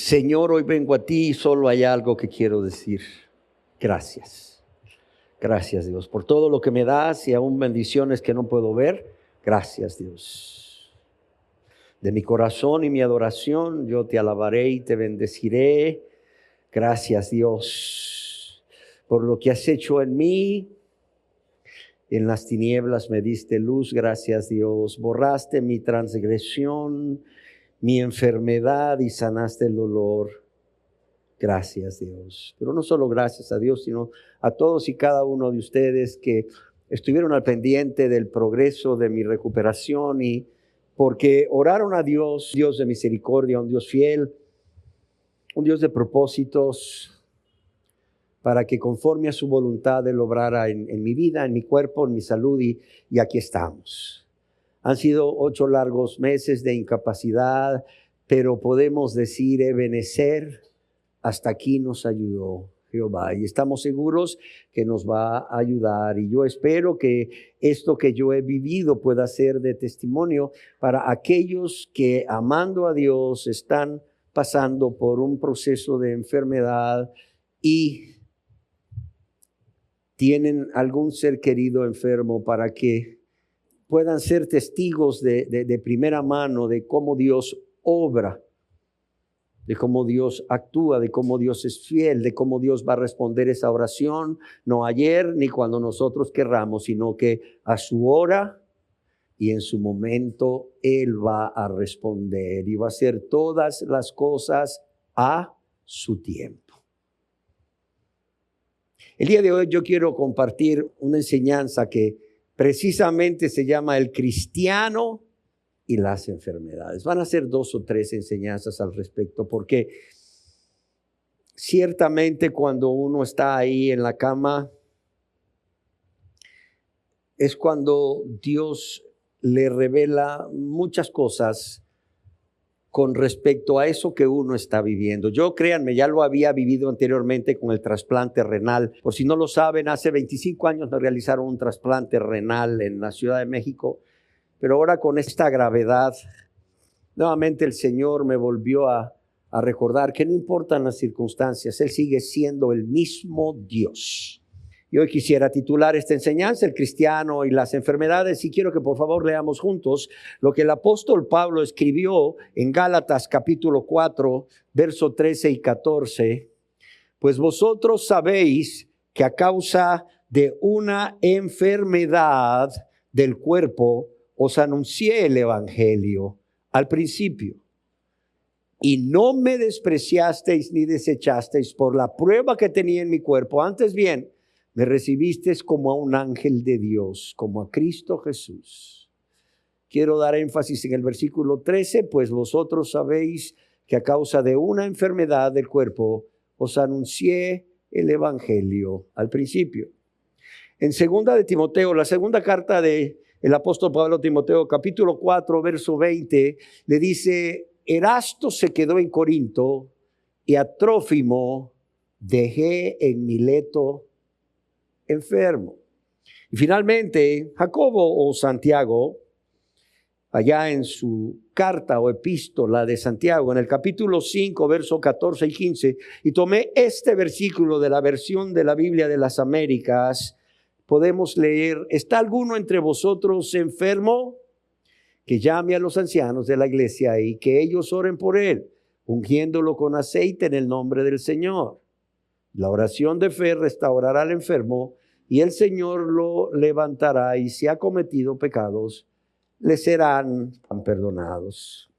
Señor, hoy vengo a ti y solo hay algo que quiero decir. Gracias. Gracias, Dios, por todo lo que me das y aún bendiciones que no puedo ver. Gracias, Dios. De mi corazón y mi adoración, yo te alabaré y te bendeciré. Gracias, Dios, por lo que has hecho en mí. En las tinieblas me diste luz. Gracias, Dios. Borraste mi transgresión, mi enfermedad y sanaste el dolor. Gracias, Dios. Pero no solo gracias a Dios, sino a todos y cada uno de ustedes que estuvieron al pendiente del progreso de mi recuperación y porque oraron a Dios, Dios de misericordia, un Dios fiel, un Dios de propósitos, para que conforme a su voluntad Él obrara en mi vida, en mi cuerpo, en mi salud y aquí estamos. Han sido 8 largos meses de incapacidad, pero podemos decir, Ebenezer, hasta aquí nos ayudó Jehová y estamos seguros que nos va a ayudar. Y yo espero que esto que yo he vivido pueda ser de testimonio para aquellos que, amando a Dios, están pasando por un proceso de enfermedad y tienen algún ser querido enfermo, para que puedan ser testigos de primera mano de cómo Dios obra, de cómo Dios actúa, de cómo Dios es fiel, de cómo Dios va a responder esa oración, no ayer ni cuando nosotros querramos, sino que a su hora y en su momento Él va a responder y va a hacer todas las cosas a su tiempo. El día de hoy yo quiero compartir una enseñanza que precisamente se llama el cristiano y las enfermedades. Van a ser 2 o 3 enseñanzas al respecto, porque ciertamente cuando uno está ahí en la cama, es cuando Dios le revela muchas cosas con respecto a eso que uno está viviendo. Yo, créanme, ya lo había vivido anteriormente con el trasplante renal. Por si no lo saben, hace 25 años me realizaron un trasplante renal en la Ciudad de México. Pero ahora con esta gravedad, nuevamente el Señor me volvió a recordar que no importan las circunstancias, Él sigue siendo el mismo Dios. Y hoy quisiera titular esta enseñanza, el cristiano y las enfermedades, y quiero que por favor leamos juntos lo que el apóstol Pablo escribió en Gálatas capítulo 4, verso 13 y 14. Pues vosotros sabéis que a causa de una enfermedad del cuerpo, os anuncié el evangelio al principio, y no me despreciasteis ni desechasteis por la prueba que tenía en mi cuerpo. Antes bien, me recibisteis como a un ángel de Dios, como a Cristo Jesús. Quiero dar énfasis en el versículo 13, pues vosotros sabéis que a causa de una enfermedad del cuerpo, os anuncié el evangelio al principio. En 2 de Timoteo, la segunda carta de el apóstol Pablo a Timoteo, capítulo 4, verso 20, le dice: Erasto se quedó en Corinto y a Trófimo dejé en Mileto enfermo. Y finalmente, Jacobo o Santiago, allá en su carta o epístola de Santiago, en el capítulo 5, verso 14 y 15, y tomé este versículo de la versión de la Biblia de las Américas. Podemos leer: ¿está alguno entre vosotros enfermo? Que llame a los ancianos de la iglesia y que ellos oren por él, ungiéndolo con aceite en el nombre del Señor. La oración de fe restaurará al enfermo y el Señor lo levantará, y si ha cometido pecados, le serán perdonados.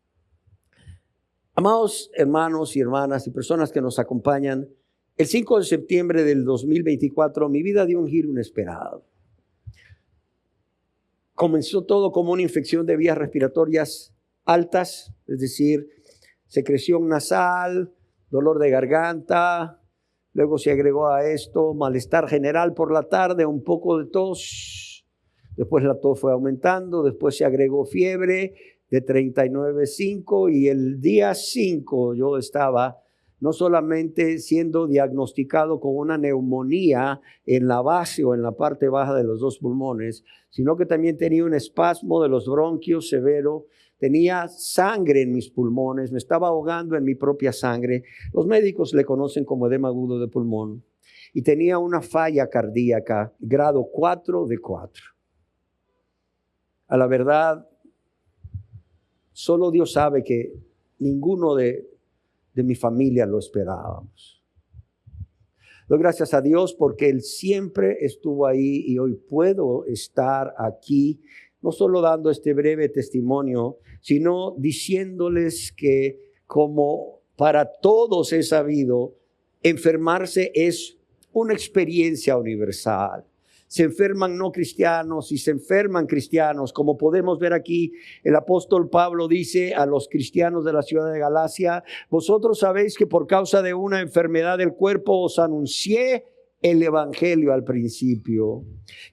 Amados hermanos y hermanas y personas que nos acompañan, el 5 de septiembre del 2024 mi vida dio un giro inesperado. Comenzó todo como una infección de vías respiratorias altas, es decir, secreción nasal, dolor de garganta. Luego se agregó a esto malestar general por la tarde, un poco de tos. Después la tos fue aumentando, después se agregó fiebre de 39.5 y el día 5 yo estaba no solamente siendo diagnosticado con una neumonía en la base o en la parte baja de los 2 pulmones, sino que también tenía un espasmo de los bronquios severo, Tenía sangre en mis pulmones, me estaba ahogando en mi propia sangre. Los médicos le conocen como edema agudo de pulmón. Y tenía una falla cardíaca, grado 4 de 4. A la verdad, solo Dios sabe que ninguno de mi familia lo esperábamos. Doy gracias a Dios porque Él siempre estuvo ahí y hoy puedo estar aquí, no solo dando este breve testimonio, sino diciéndoles que como para todos he sabido, enfermarse es una experiencia universal. Se enferman no cristianos y se enferman cristianos. Como podemos ver aquí, el apóstol Pablo dice a los cristianos de la ciudad de Galacia: vosotros sabéis que por causa de una enfermedad del cuerpo os anuncié el evangelio al principio.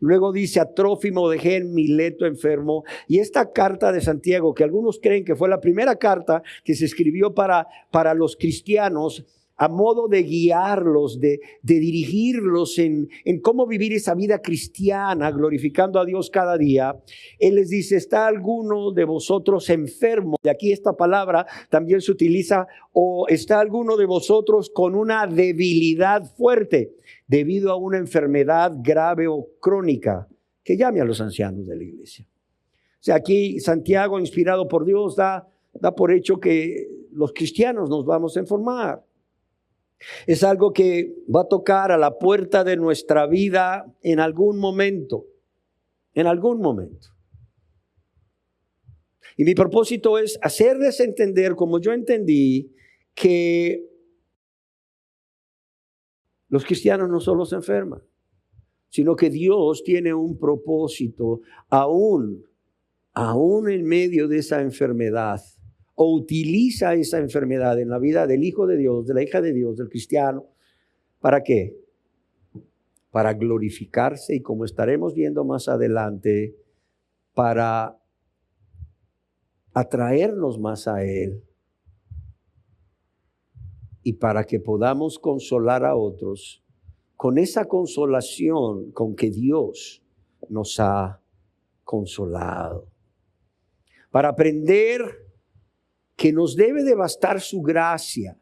Luego dice: a Trófimo dejé en Mileto enfermo. Y esta carta de Santiago, que algunos creen que fue la primera carta que se escribió para los cristianos, a modo de guiarlos, de dirigirlos en cómo vivir esa vida cristiana, glorificando a Dios cada día. Él les dice: ¿está alguno de vosotros enfermo? Y aquí esta palabra también se utiliza, o está alguno de vosotros con una debilidad fuerte, debido a una enfermedad grave o crónica, que llame a los ancianos de la iglesia. O sea, aquí Santiago, inspirado por Dios, da por hecho que los cristianos nos vamos a enfermar. Es algo que va a tocar a la puerta de nuestra vida en algún momento. En algún momento. Y mi propósito es hacerles entender, como yo entendí, que los cristianos no solo se enferman, sino que Dios tiene un propósito aún en medio de esa enfermedad. O utiliza esa enfermedad en la vida del hijo de Dios, de la hija de Dios, del cristiano. ¿Para qué? Para glorificarse y, como estaremos viendo más adelante, para atraernos más a Él y para que podamos consolar a otros con esa consolación con que Dios nos ha consolado. Para aprender que nos debe de bastar su gracia.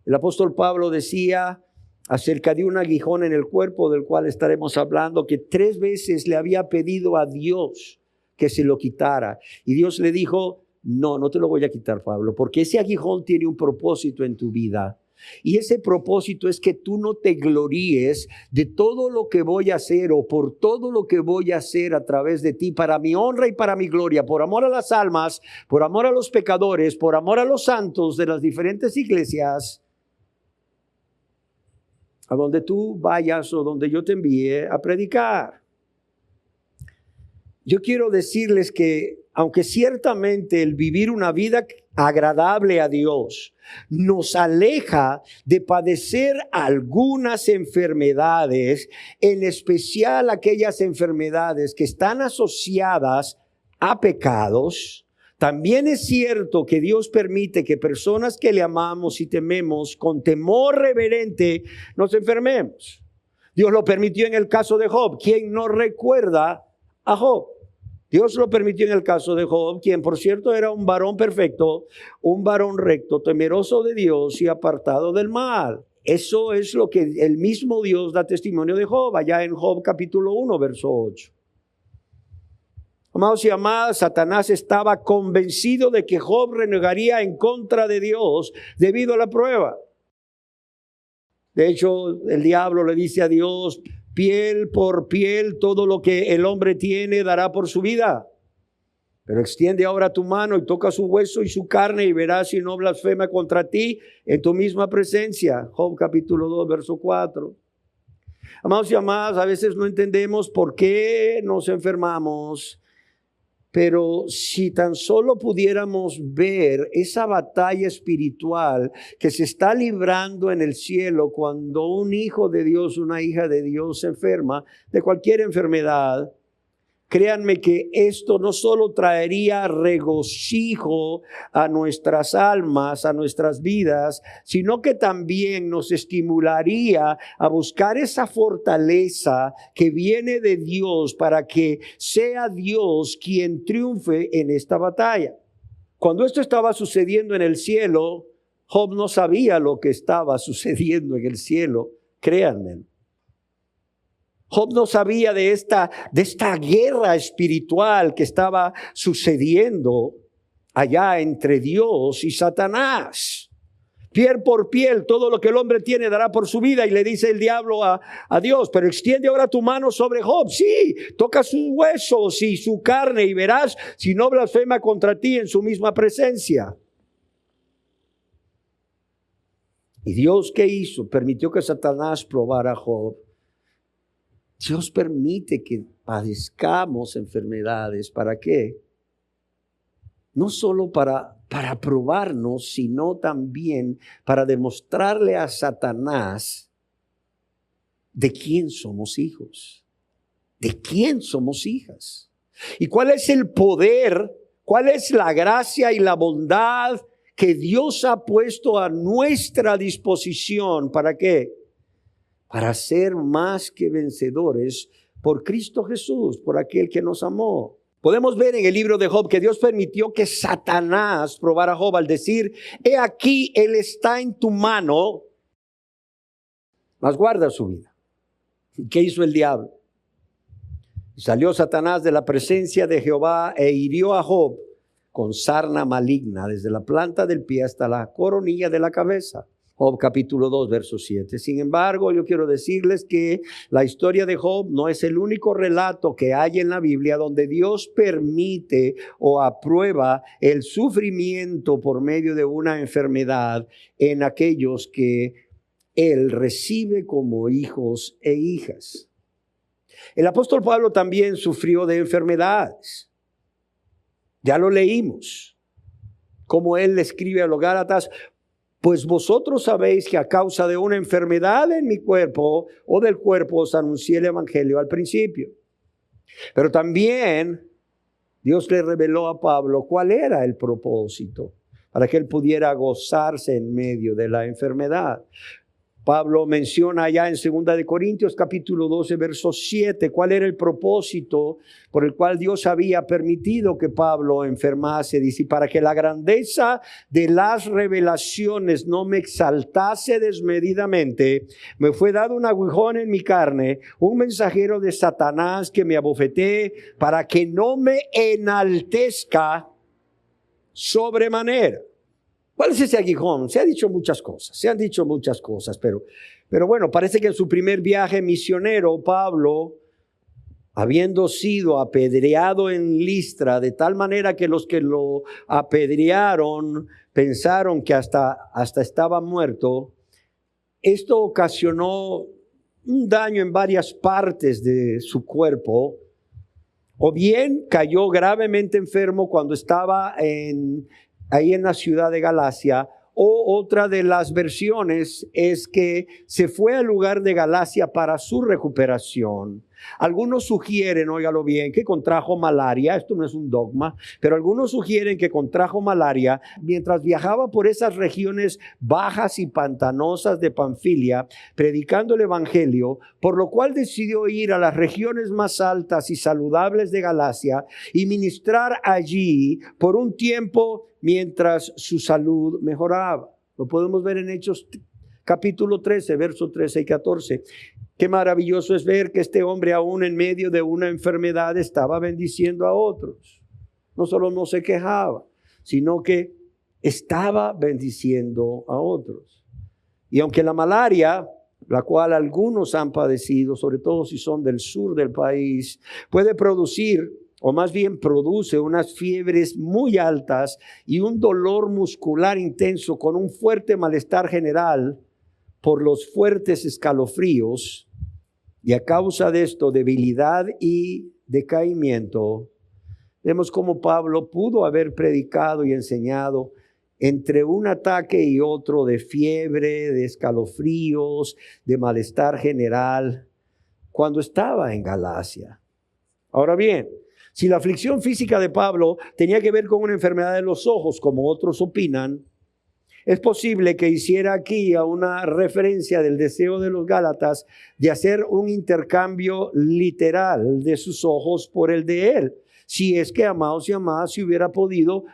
El apóstol Pablo decía acerca de un aguijón en el cuerpo, del cual estaremos hablando, que 3 veces le había pedido a Dios que se lo quitara. Y Dios le dijo: no te lo voy a quitar, Pablo, porque ese aguijón tiene un propósito en tu vida. Y ese propósito es que tú no te gloríes de todo lo que voy a hacer o por todo lo que voy a hacer a través de ti, para mi honra y para mi gloria, por amor a las almas, por amor a los pecadores, por amor a los santos de las diferentes iglesias, a donde tú vayas o donde yo te envíe a predicar. Yo quiero decirles que aunque ciertamente el vivir una vida agradable a Dios nos aleja de padecer algunas enfermedades, en especial aquellas enfermedades que están asociadas a pecados, también es cierto que Dios permite que personas que le amamos y tememos con temor reverente nos enfermemos. Dios lo permitió en el caso de Job. ¿Quién no recuerda a Job? Dios lo permitió en el caso de Job, quien por cierto era un varón perfecto, un varón recto, temeroso de Dios y apartado del mal. Eso es lo que el mismo Dios da testimonio de Job, allá en Job capítulo 1, verso 8. Amados y amadas, Satanás estaba convencido de que Job renegaría en contra de Dios debido a la prueba. De hecho, el diablo le dice a Dios: piel por piel, todo lo que el hombre tiene dará por su vida. Pero extiende ahora tu mano y toca su hueso y su carne y verás si no blasfema contra ti en tu misma presencia. Job capítulo 2, verso 4. Amados y amadas, a veces no entendemos por qué nos enfermamos. Pero si tan solo pudiéramos ver esa batalla espiritual que se está librando en el cielo cuando un hijo de Dios, una hija de Dios se enferma de cualquier enfermedad, créanme que esto no solo traería regocijo a nuestras almas, a nuestras vidas, sino que también nos estimularía a buscar esa fortaleza que viene de Dios para que sea Dios quien triunfe en esta batalla. Cuando esto estaba sucediendo en el cielo, Job no sabía lo que estaba sucediendo en el cielo, créanme. Job no sabía de esta guerra espiritual que estaba sucediendo allá entre Dios y Satanás. Piel por piel, todo lo que el hombre tiene dará por su vida. Y le dice el diablo a Dios, pero extiende ahora tu mano sobre Job. Sí, toca sus huesos y su carne y verás si no blasfema contra ti en su misma presencia. ¿Y Dios qué hizo? Permitió que Satanás probara a Job. Dios permite que padezcamos enfermedades. ¿Para qué? No solo para probarnos, sino también para demostrarle a Satanás de quién somos hijos, de quién somos hijas. ¿Y cuál es el poder, cuál es la gracia y la bondad que Dios ha puesto a nuestra disposición? ¿Para qué? Para ser más que vencedores por Cristo Jesús, por aquel que nos amó. Podemos ver en el libro de Job que Dios permitió que Satanás probara a Job al decir, he aquí, él está en tu mano, mas guarda su vida. ¿Qué hizo el diablo? Salió Satanás de la presencia de Jehová e hirió a Job con sarna maligna, desde la planta del pie hasta la coronilla de la cabeza. Job capítulo 2, verso 7. Sin embargo, yo quiero decirles que la historia de Job no es el único relato que hay en la Biblia donde Dios permite o aprueba el sufrimiento por medio de una enfermedad en aquellos que Él recibe como hijos e hijas. El apóstol Pablo también sufrió de enfermedades. Ya lo leímos, como él le escribe a los Gálatas, pues vosotros sabéis que a causa de una enfermedad en mi cuerpo o del cuerpo os anuncié el evangelio al principio. Pero también Dios le reveló a Pablo cuál era el propósito para que él pudiera gozarse en medio de la enfermedad. Pablo menciona allá en 2 de Corintios capítulo 12 verso 7 cuál era el propósito por el cual Dios había permitido que Pablo enfermase. Dice, para que la grandeza de las revelaciones no me exaltase desmedidamente, me fue dado un aguijón en mi carne, un mensajero de Satanás que me abofetee para que no me enaltezca sobremanera. ¿Cuál es ese aguijón? Se han dicho muchas cosas, pero bueno, parece que en su primer viaje misionero, Pablo, habiendo sido apedreado en Listra, de tal manera que los que lo apedrearon pensaron que hasta estaba muerto, esto ocasionó un daño en varias partes de su cuerpo, o bien cayó gravemente enfermo cuando estaba ahí en la ciudad de Galacia, o otra de las versiones es que se fue al lugar de Galacia para su recuperación. Algunos sugieren, óigalo bien, que contrajo malaria. Esto no es un dogma, pero algunos sugieren que contrajo malaria mientras viajaba por esas regiones bajas y pantanosas de Panfilia, predicando el evangelio, por lo cual decidió ir a las regiones más altas y saludables de Galacia y ministrar allí por un tiempo mientras su salud mejoraba. Lo podemos ver en Hechos capítulo 13, versos 13 y 14. Qué maravilloso es ver que este hombre, aún en medio de una enfermedad, estaba bendiciendo a otros. No solo no se quejaba, sino que estaba bendiciendo a otros. Y aunque la malaria, la cual algunos han padecido, sobre todo si son del sur del país, puede producir, o más bien produce, unas fiebres muy altas y un dolor muscular intenso con un fuerte malestar general por los fuertes escalofríos, y a causa de esto, debilidad y decaimiento, vemos cómo Pablo pudo haber predicado y enseñado entre un ataque y otro de fiebre, de escalofríos, de malestar general, cuando estaba en Galacia. Ahora bien, si la aflicción física de Pablo tenía que ver con una enfermedad de los ojos, como otros opinan, es posible que hiciera aquí a una referencia del deseo de los Gálatas de hacer un intercambio literal de sus ojos por el de él. Si es que, amados y amadas, si hubiera podido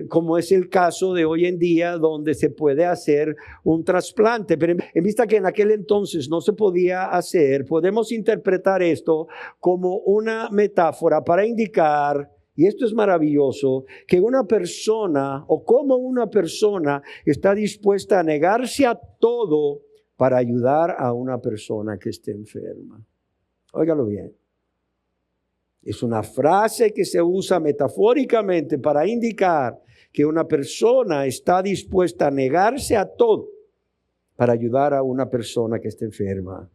como es el caso de hoy en día, donde se puede hacer un trasplante. Pero en vista que en aquel entonces no se podía hacer, podemos interpretar esto como una metáfora para indicar, y esto es maravilloso, que una persona o como una persona está dispuesta a negarse a todo para ayudar a una persona que esté enferma. Óigalo bien. Es una frase que se usa metafóricamente para indicar que una persona está dispuesta a negarse a todo para ayudar a una persona que esté enferma.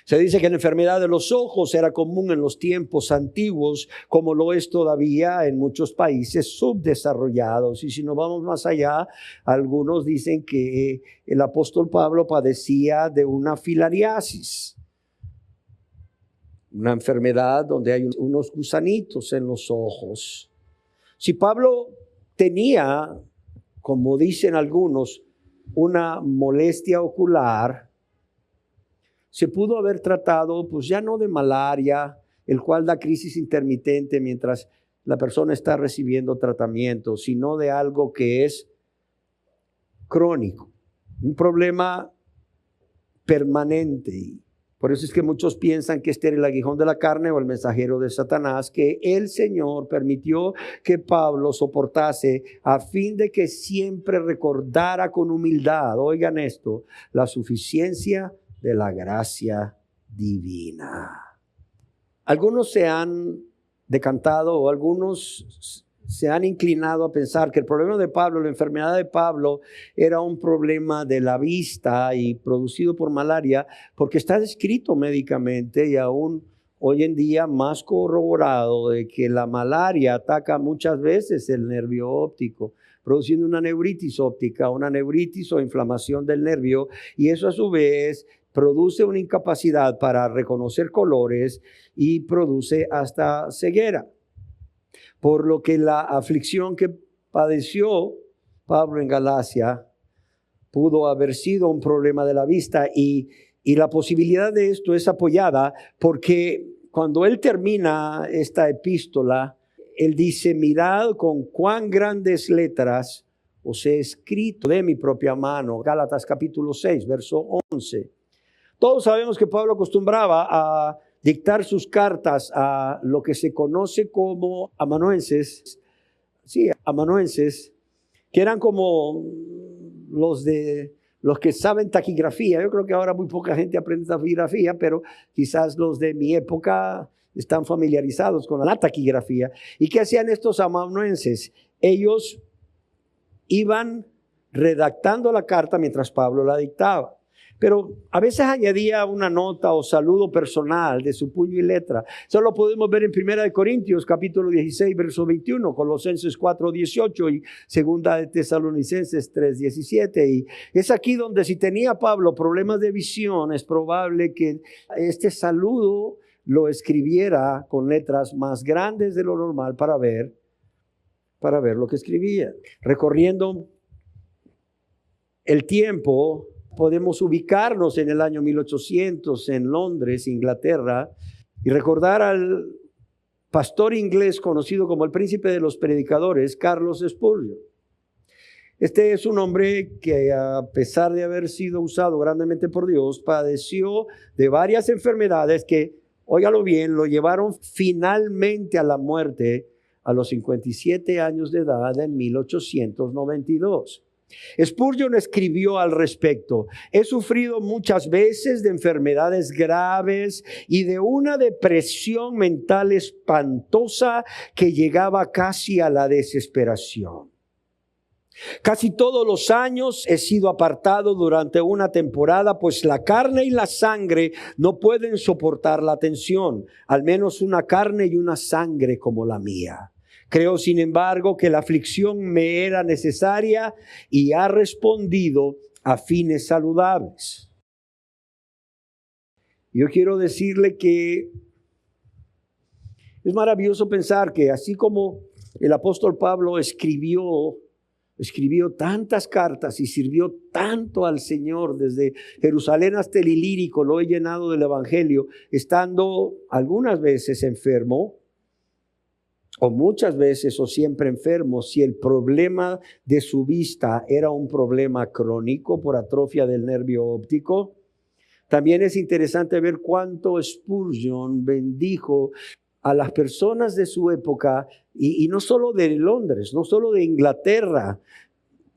Se dice que la enfermedad de los ojos era común en los tiempos antiguos, como lo es todavía en muchos países subdesarrollados. Y si nos vamos más allá, algunos dicen que el apóstol Pablo padecía de una filariasis, una enfermedad donde hay unos gusanitos en los ojos. Si Pablo tenía, como dicen algunos, una molestia ocular, se pudo haber tratado, pues ya no de malaria, el cual da crisis intermitente mientras la persona está recibiendo tratamiento, sino de algo que es crónico, un problema permanente. Por eso es que muchos piensan que este era el aguijón de la carne o el mensajero de Satanás, que el Señor permitió que Pablo soportase a fin de que siempre recordara con humildad, oigan esto, la suficiencia de la gracia divina. Algunos se han decantado o algunos se han inclinado a pensar que el problema de Pablo, la enfermedad de Pablo, era un problema de la vista y producido por malaria, porque está descrito médicamente y aún hoy en día más corroborado de que la malaria ataca muchas veces el nervio óptico, produciendo una neuritis óptica, una neuritis o inflamación del nervio, y eso a su vez produce una incapacidad para reconocer colores y produce hasta ceguera. Por lo que la aflicción que padeció Pablo en Galacia pudo haber sido un problema de la vista, y la posibilidad de esto es apoyada porque cuando él termina esta epístola, él dice: mirad con cuán grandes letras os he escrito de mi propia mano. Gálatas capítulo 6, verso 11. Todos sabemos que Pablo acostumbraba a dictar sus cartas a lo que se conoce como amanuenses, que eran como los que saben taquigrafía. Yo creo que ahora muy poca gente aprende taquigrafía, pero quizás los de mi época están familiarizados con la taquigrafía. ¿Y qué hacían estos amanuenses? Ellos iban redactando la carta mientras Pablo la dictaba. Pero a veces añadía una nota o saludo personal de su puño y letra. Eso lo podemos ver en 1 Corintios capítulo 16, verso 21, Colosenses 4, 18 y 2 de Tesalonicenses 3, 17. Y es aquí donde, si tenía Pablo problemas de visión, es probable que este saludo lo escribiera con letras más grandes de lo normal para ver lo que escribía. Recorriendo el tiempo, podemos ubicarnos en el año 1800 en Londres, Inglaterra, y recordar al pastor inglés conocido como el príncipe de los predicadores, Carlos Spurgeon. Este es un hombre que, a pesar de haber sido usado grandemente por Dios, padeció de varias enfermedades que, óigalo bien, lo llevaron finalmente a la muerte a los 57 años de edad en 1892. Spurgeon escribió al respecto: he sufrido muchas veces de enfermedades graves y de una depresión mental espantosa que llegaba casi a la desesperación. Casi todos los años he sido apartado durante una temporada, pues la carne y la sangre no pueden soportar la tensión, al menos una carne y una sangre como la mía. Creo, sin embargo, que la aflicción me era necesaria y ha respondido a fines saludables. Yo quiero decirle que es maravilloso pensar que así como el apóstol Pablo escribió tantas cartas y sirvió tanto al Señor desde Jerusalén hasta el Ilírico, lo he llenado del evangelio, estando algunas veces enfermo, o muchas veces o siempre enfermos, si el problema de su vista era un problema crónico por atrofia del nervio óptico. También es interesante ver cuánto Spurgeon bendijo a las personas de su época, y no solo de Londres, no solo de Inglaterra,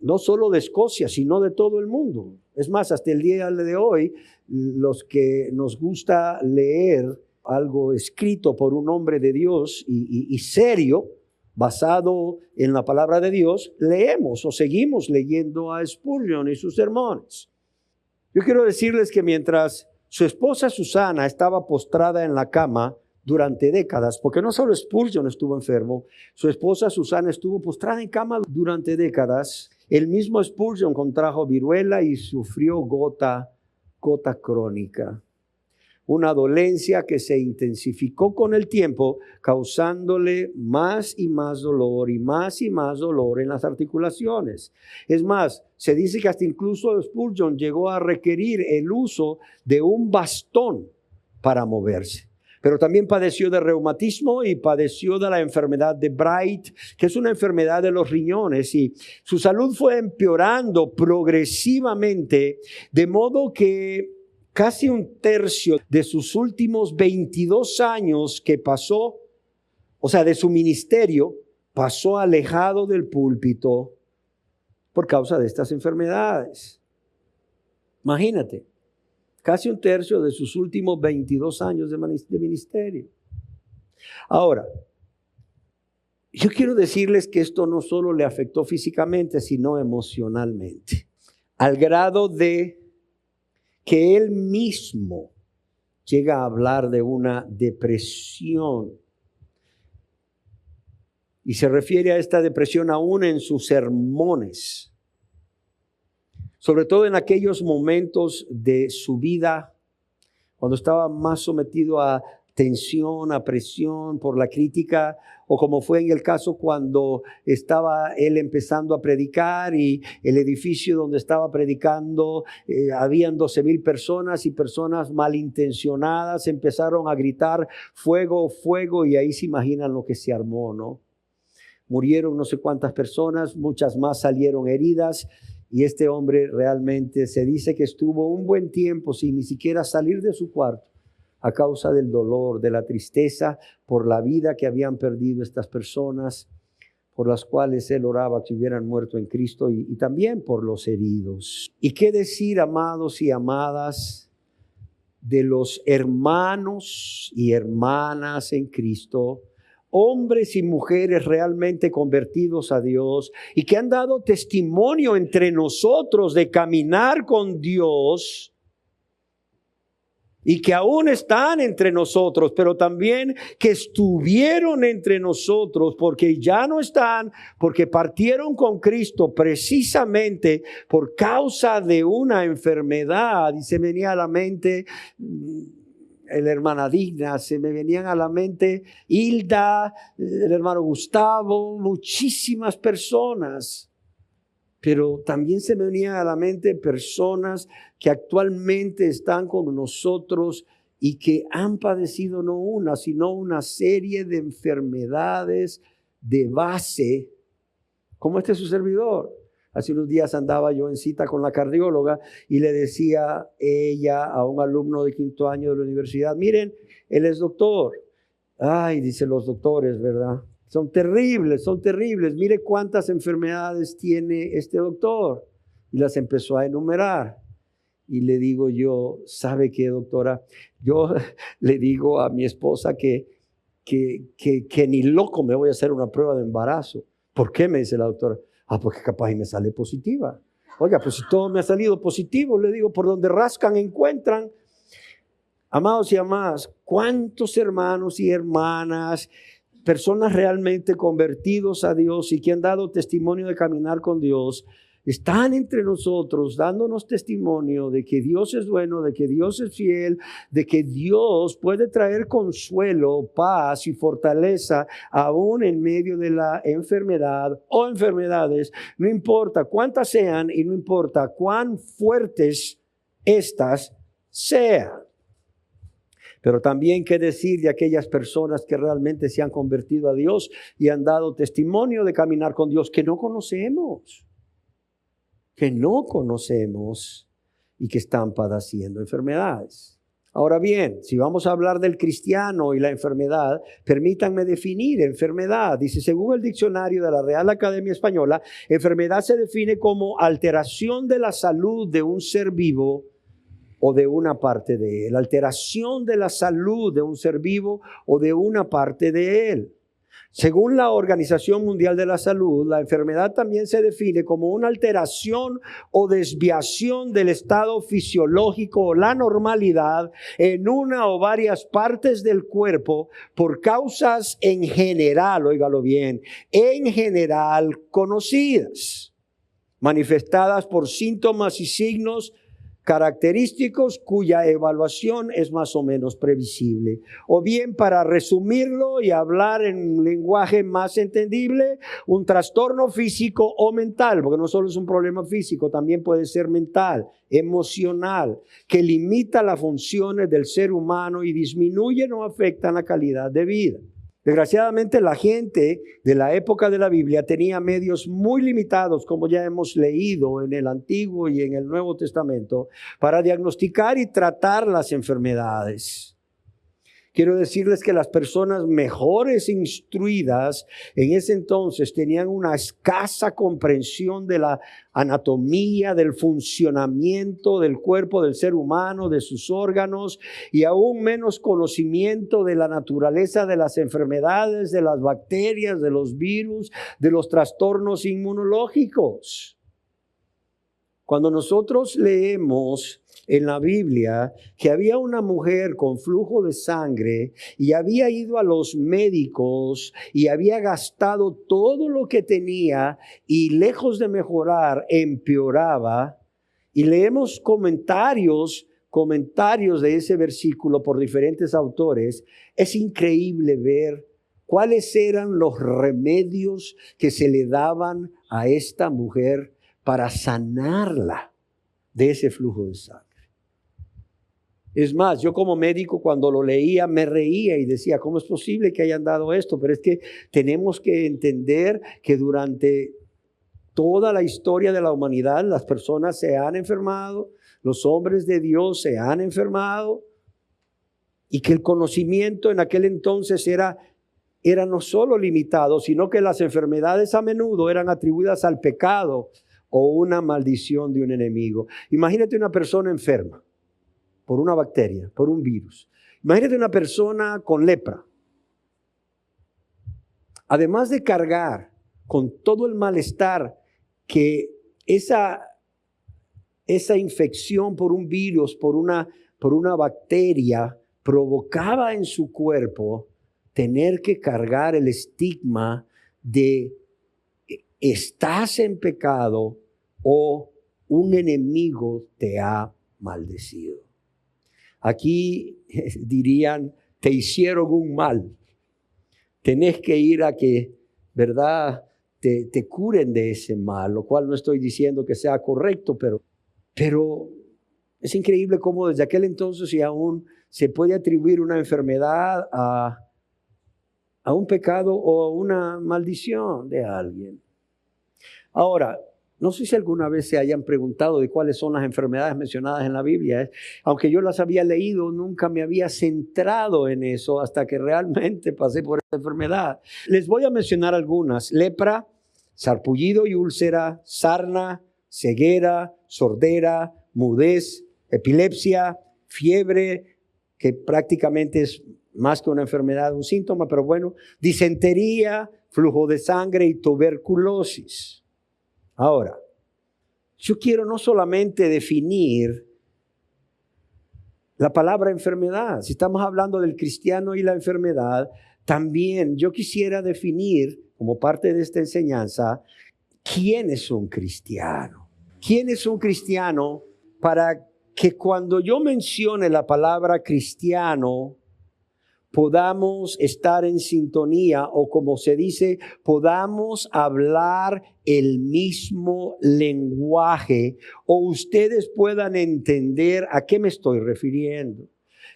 no solo de Escocia, sino de todo el mundo. Es más, hasta el día de hoy, los que nos gusta leer algo escrito por un hombre de Dios y serio, basado en la palabra de Dios, leemos o seguimos leyendo a Spurgeon y sus sermones. Yo quiero decirles que mientras su esposa Susana estaba postrada en la cama durante décadas, porque no solo Spurgeon estuvo enfermo, su esposa Susana estuvo postrada en cama durante décadas. El mismo Spurgeon contrajo viruela y sufrió gota crónica. Una dolencia que se intensificó con el tiempo, causándole más y más dolor y más dolor en las articulaciones. Es más, se dice que hasta incluso Spurgeon llegó a requerir el uso de un bastón para moverse. Pero también padeció de reumatismo y padeció de la enfermedad de Bright, que es una enfermedad de los riñones, y su salud fue empeorando progresivamente, de modo que casi un tercio de sus últimos 22 años que pasó, o sea, de su ministerio, pasó alejado del púlpito por causa de estas enfermedades. Imagínate, casi un tercio de sus últimos 22 años de ministerio. Ahora, yo quiero decirles que esto no solo le afectó físicamente, sino emocionalmente, al grado de que él mismo llega a hablar de una depresión. Y se refiere a esta depresión aún en sus sermones, sobre todo en aquellos momentos de su vida, cuando estaba más sometido a tensión, a presión por la crítica, o como fue en el caso cuando estaba él empezando a predicar y el edificio donde estaba predicando, habían 12,000 personas y personas malintencionadas empezaron a gritar fuego, fuego, y ahí se imaginan lo que se armó, ¿no? Murieron no sé cuántas personas, muchas más salieron heridas, y este hombre realmente se dice que estuvo un buen tiempo sin ni siquiera salir de su cuarto, a causa del dolor, de la tristeza por la vida que habían perdido estas personas, por las cuales él oraba que hubieran muerto en Cristo, y también por los heridos. ¿Y qué decir, amados y amadas, de los hermanos y hermanas en Cristo, hombres y mujeres realmente convertidos a Dios y que han dado testimonio entre nosotros de caminar con Dios y que aún están entre nosotros, pero también que estuvieron entre nosotros porque ya no están, porque partieron con Cristo precisamente por causa de una enfermedad? Y se me venía a la mente la hermana Digna, se me venían a la mente Hilda, el hermano Gustavo, muchísimas personas. Pero también se me venían a la mente personas que actualmente están con nosotros y que han padecido no una, sino una serie de enfermedades de base, como su servidor. Hace unos días andaba yo en cita con la cardióloga y le decía ella a un alumno de 5º año de la universidad: miren, él es doctor. Ay, dice, los doctores, ¿verdad? Son terribles, son terribles. Mire cuántas enfermedades tiene este doctor. Y las empezó a enumerar. Y le digo yo: ¿sabe qué, doctora? Yo le digo a mi esposa que ni loco me voy a hacer una prueba de embarazo. ¿Por qué? Me dice la doctora. Porque capaz y me sale positiva. Oiga, pues si todo me ha salido positivo, le digo, por donde rascan encuentran. Amados y amadas, ¿cuántos hermanos y hermanas, personas realmente convertidos a Dios y que han dado testimonio de caminar con Dios, están entre nosotros dándonos testimonio de que Dios es bueno, de que Dios es fiel, de que Dios puede traer consuelo, paz y fortaleza aún en medio de la enfermedad o enfermedades? No importa cuántas sean y no importa cuán fuertes estas sean. Pero también qué decir de aquellas personas que realmente se han convertido a Dios y han dado testimonio de caminar con Dios que no conocemos y que están padeciendo enfermedades. Ahora bien, si vamos a hablar del cristiano y la enfermedad, permítanme definir enfermedad. Dice, según el diccionario de la Real Academia Española, enfermedad se define como alteración de la salud de un ser vivo o de una parte de él. Alteración de la salud de un ser vivo o de una parte de él. Según la Organización Mundial de la Salud, la enfermedad también se define como una alteración o desviación del estado fisiológico o la normalidad en una o varias partes del cuerpo por causas en general, óigalo bien, en general conocidas, manifestadas por síntomas y signos característicos cuya evaluación es más o menos previsible. O bien, para resumirlo y hablar en un lenguaje más entendible, un trastorno físico o mental, porque no solo es un problema físico, también puede ser mental, emocional, que limita las funciones del ser humano y disminuye o afecta la calidad de vida. Desgraciadamente, la gente de la época de la Biblia tenía medios muy limitados, como ya hemos leído en el Antiguo y en el Nuevo Testamento, para diagnosticar y tratar las enfermedades. Quiero decirles que las personas mejores instruidas en ese entonces tenían una escasa comprensión de la anatomía, del funcionamiento del cuerpo del ser humano, de sus órganos, y aún menos conocimiento de la naturaleza de las enfermedades, de las bacterias, de los virus, de los trastornos inmunológicos. Cuando nosotros leemos en la Biblia que había una mujer con flujo de sangre y había ido a los médicos y había gastado todo lo que tenía y lejos de mejorar empeoraba, y leemos comentarios de ese versículo por diferentes autores, es increíble ver cuáles eran los remedios que se le daban a esta mujer para sanarla de ese flujo de sangre. Es más, yo como médico cuando lo leía me reía y decía, ¿cómo es posible que hayan dado esto? Pero es que tenemos que entender que durante toda la historia de la humanidad las personas se han enfermado, los hombres de Dios se han enfermado, y que el conocimiento en aquel entonces era no solo limitado, sino que las enfermedades a menudo eran atribuidas al pecado o una maldición de un enemigo. Imagínate una persona enferma por una bacteria, por un virus. Imagínate una persona con lepra. Además de cargar con todo el malestar que esa infección por un virus, por una bacteria provocaba en su cuerpo, tener que cargar el estigma de estás en pecado o un enemigo te ha maldecido. Aquí dirían, te hicieron un mal. Tenés que ir a que, ¿verdad?, te curen de ese mal, lo cual no estoy diciendo que sea correcto, pero es increíble cómo desde aquel entonces y aún se puede atribuir una enfermedad a un pecado o a una maldición de alguien. Ahora, no sé si alguna vez se hayan preguntado de cuáles son las enfermedades mencionadas en la Biblia. Aunque yo las había leído, nunca me había centrado en eso hasta que realmente pasé por esa enfermedad. Les voy a mencionar algunas: lepra, sarpullido y úlcera, sarna, ceguera, sordera, mudez, epilepsia, fiebre, que prácticamente es más que una enfermedad, un síntoma, pero bueno, disentería, flujo de sangre y tuberculosis. Ahora, yo quiero no solamente definir la palabra enfermedad. Si estamos hablando del cristiano y la enfermedad, también yo quisiera definir, como parte de esta enseñanza, quién es un cristiano. ¿Quién es un cristiano? Para que cuando yo mencione la palabra cristiano, podamos estar en sintonía, o como se dice, podamos hablar el mismo lenguaje, o ustedes puedan entender a qué me estoy refiriendo.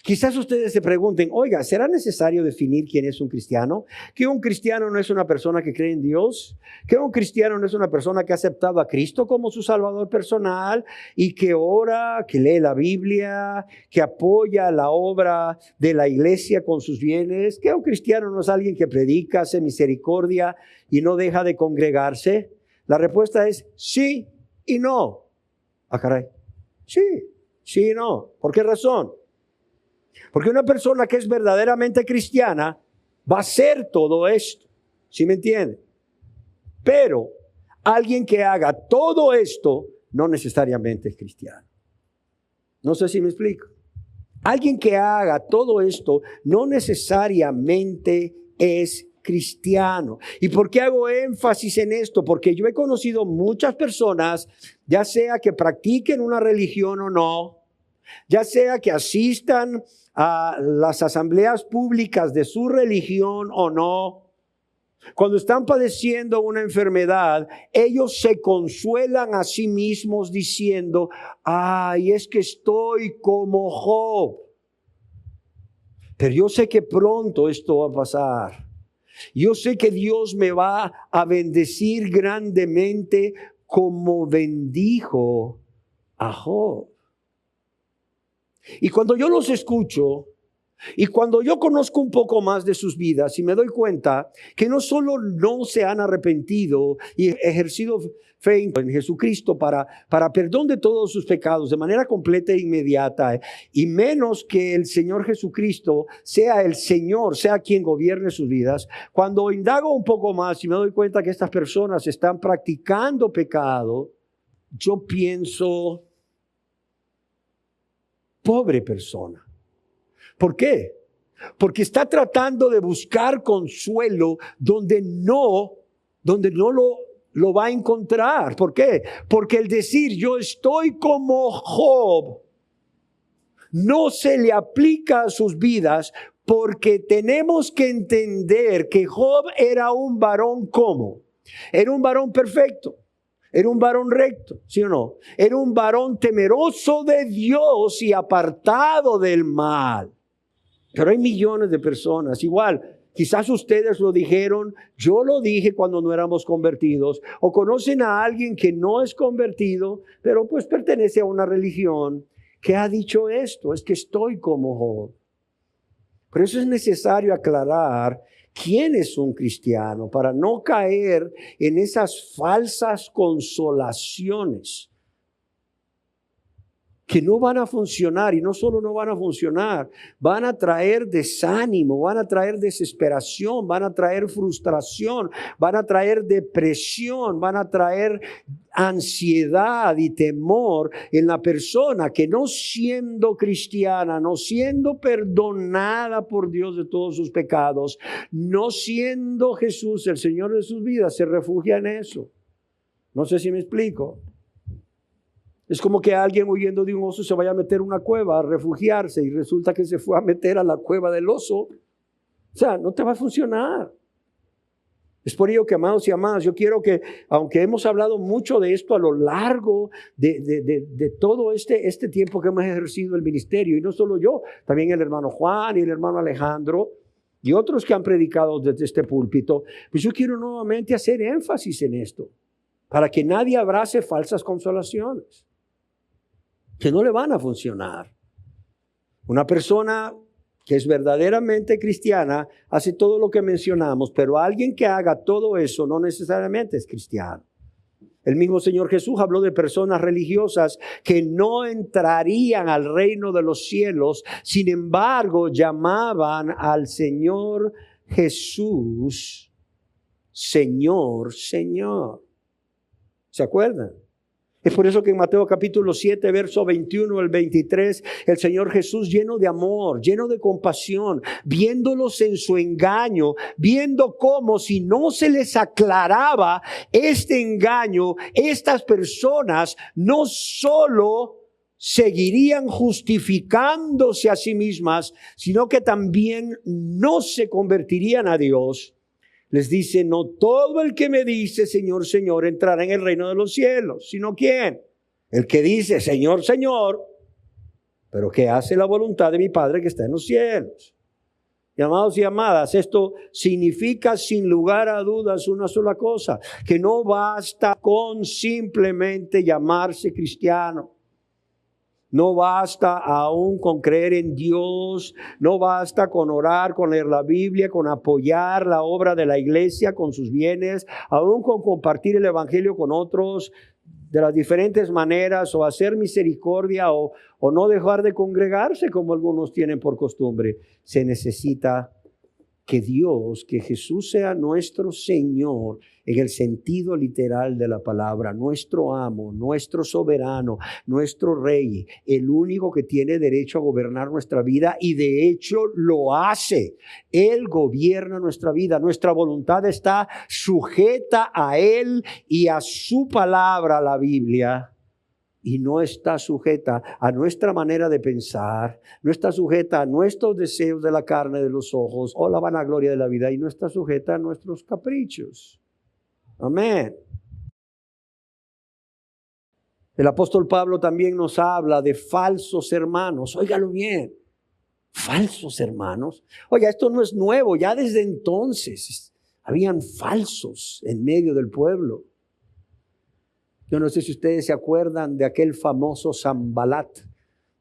Quizás ustedes se pregunten, oiga, ¿será necesario definir quién es un cristiano? ¿Que un cristiano no es una persona que cree en Dios? ¿Que un cristiano no es una persona que ha aceptado a Cristo como su Salvador personal y que ora, que lee la Biblia, que apoya la obra de la iglesia con sus bienes? ¿Que un cristiano no es alguien que predica, hace misericordia y no deja de congregarse? La respuesta es sí y no. Ah, caray. Sí y no. ¿Por qué razón? Porque una persona que es verdaderamente cristiana va a hacer todo esto. ¿Sí me entiende? Pero alguien que haga todo esto no necesariamente es cristiano. No sé si me explico. Alguien que haga todo esto no necesariamente es cristiano. ¿Y por qué hago énfasis en esto? Porque yo he conocido muchas personas, ya sea que practiquen una religión o no, ya sea que asistan a las asambleas públicas de su religión o no, cuando están padeciendo una enfermedad, ellos se consuelan a sí mismos diciendo, ay, es que estoy como Job. Pero yo sé que pronto esto va a pasar. Yo sé que Dios me va a bendecir grandemente como bendijo a Job. Y cuando yo los escucho y cuando yo conozco un poco más de sus vidas y me doy cuenta que no solo no se han arrepentido y ejercido fe en Jesucristo para perdón de todos sus pecados de manera completa e inmediata, y menos que el Señor Jesucristo sea el Señor, sea quien gobierne sus vidas, cuando indago un poco más y me doy cuenta que estas personas están practicando pecado, yo pienso, pobre persona. ¿Por qué? Porque está tratando de buscar consuelo donde no lo va a encontrar. ¿Por qué? Porque el decir yo estoy como Job no se le aplica a sus vidas, porque tenemos que entender que Job era un varón ¿cómo? Era un varón perfecto. Era un varón recto, ¿sí o no? Era un varón temeroso de Dios y apartado del mal. Pero hay millones de personas, igual, quizás ustedes lo dijeron, yo lo dije cuando no éramos convertidos, o conocen a alguien que no es convertido, pero pues pertenece a una religión que ha dicho esto, es que estoy como Job. Por eso es necesario aclarar quién es un cristiano para no caer en esas falsas consolaciones que no van a funcionar, y no solo no van a funcionar, van a traer desánimo, van a traer desesperación, van a traer frustración, van a traer depresión, van a traer ansiedad y temor en la persona que, no siendo cristiana, no siendo perdonada por Dios de todos sus pecados, no siendo Jesús el Señor de sus vidas, se refugia en eso. No sé si me explico. Es como que alguien huyendo de un oso se vaya a meter a una cueva a refugiarse y resulta que se fue a meter a la cueva del oso. O sea, no te va a funcionar. Es por ello que, amados y amadas, yo quiero que, aunque hemos hablado mucho de esto a lo largo de todo este tiempo que hemos ejercido el ministerio, y no solo yo, también el hermano Juan y el hermano Alejandro y otros que han predicado desde este púlpito, pues yo quiero nuevamente hacer énfasis en esto, para que nadie abrace falsas consolaciones que no le van a funcionar. Una persona que es verdaderamente cristiana hace todo lo que mencionamos, pero alguien que haga todo eso no necesariamente es cristiano. El mismo Señor Jesús habló de personas religiosas que no entrarían al reino de los cielos, sin embargo llamaban al Señor Jesús Señor, Señor. ¿Se acuerdan? Es por eso que en Mateo capítulo 7, verso 21 al 23, el Señor Jesús, lleno de amor, lleno de compasión, viéndolos en su engaño, viendo cómo si no se les aclaraba este engaño, estas personas no solo seguirían justificándose a sí mismas, sino que también no se convertirían a Dios. Les dice, no todo el que me dice Señor, Señor entrará en el reino de los cielos, sino ¿quién? El que dice Señor, Señor. pero que hace la voluntad de mi Padre que está en los cielos. Y amados y amadas, esto significa sin lugar a dudas una sola cosa, que no basta con simplemente llamarse cristiano. No basta aún con creer en Dios, no basta con orar, con leer la Biblia, con apoyar la obra de la iglesia con sus bienes, aún con compartir el evangelio con otros de las diferentes maneras, o hacer misericordia, o no dejar de congregarse como algunos tienen por costumbre. Se necesita que Dios, que Jesús sea nuestro Señor en el sentido literal de la palabra, nuestro amo, nuestro soberano, nuestro rey, el único que tiene derecho a gobernar nuestra vida, y de hecho lo hace. Él gobierna nuestra vida, nuestra voluntad está sujeta a Él y a su palabra, la Biblia. Y no está sujeta a nuestra manera de pensar, no está sujeta a nuestros deseos de la carne, de los ojos, o la vanagloria de la vida, y no está sujeta a nuestros caprichos. Amén. El apóstol Pablo también nos habla de falsos hermanos. Óigalo bien, falsos hermanos. Oiga, esto no es nuevo, ya desde entonces habían falsos en medio del pueblo. Yo no sé si ustedes se acuerdan de aquel famoso Sanbalat,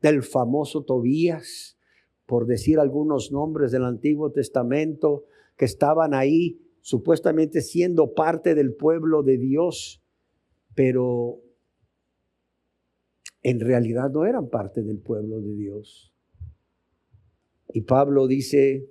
del famoso Tobías, por decir algunos nombres del Antiguo Testamento, que estaban ahí supuestamente siendo parte del pueblo de Dios, pero en realidad no eran parte del pueblo de Dios. Y Pablo dice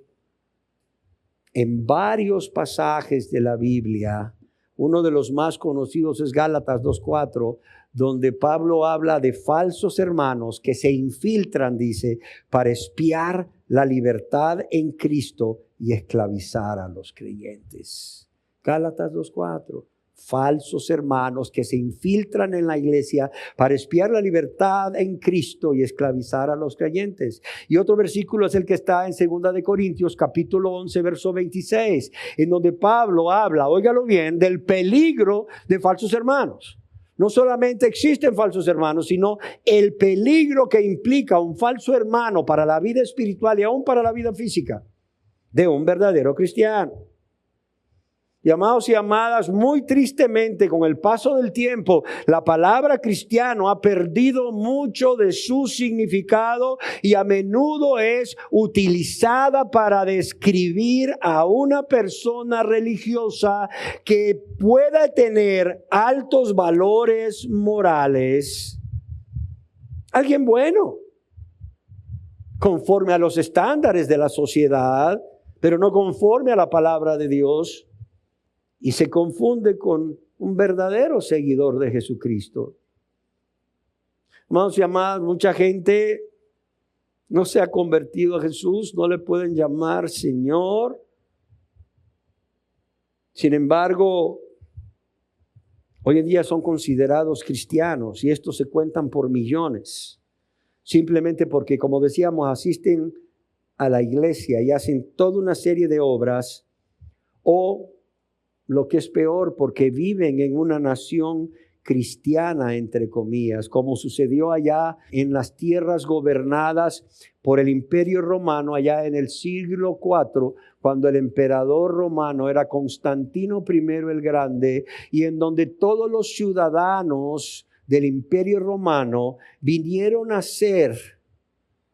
en varios pasajes de la Biblia, uno de los más conocidos es Gálatas 2:4, donde Pablo habla de falsos hermanos que se infiltran, dice, para espiar la libertad en Cristo y esclavizar a los creyentes. Gálatas 2:4. Falsos hermanos que se infiltran en la iglesia para espiar la libertad en Cristo y esclavizar a los creyentes. Y otro versículo es el que está en 2 de Corintios, capítulo 11, verso 26, en donde Pablo habla, óigalo bien, del peligro de falsos hermanos. No solamente existen falsos hermanos, sino el peligro que implica un falso hermano para la vida espiritual y aún para la vida física de un verdadero cristiano. Y amados y amadas, muy tristemente con el paso del tiempo, la palabra cristiano ha perdido mucho de su significado y a menudo es utilizada para describir a una persona religiosa que pueda tener altos valores morales. Alguien bueno, conforme a los estándares de la sociedad, pero no conforme a la palabra de Dios. Y se confunde con un verdadero seguidor de Jesucristo. Hermanos y amadas, mucha gente no se ha convertido a Jesús, no le pueden llamar Señor. Sin embargo, hoy en día son considerados cristianos y estos se cuentan por millones. Simplemente porque, como decíamos, asisten a la iglesia y hacen toda una serie de obras, o lo que es peor, porque viven en una nación cristiana, entre comillas, como sucedió allá en las tierras gobernadas por el Imperio Romano, allá en el siglo IV, cuando el emperador romano era Constantino I el Grande, y en donde todos los ciudadanos del Imperio Romano vinieron a ser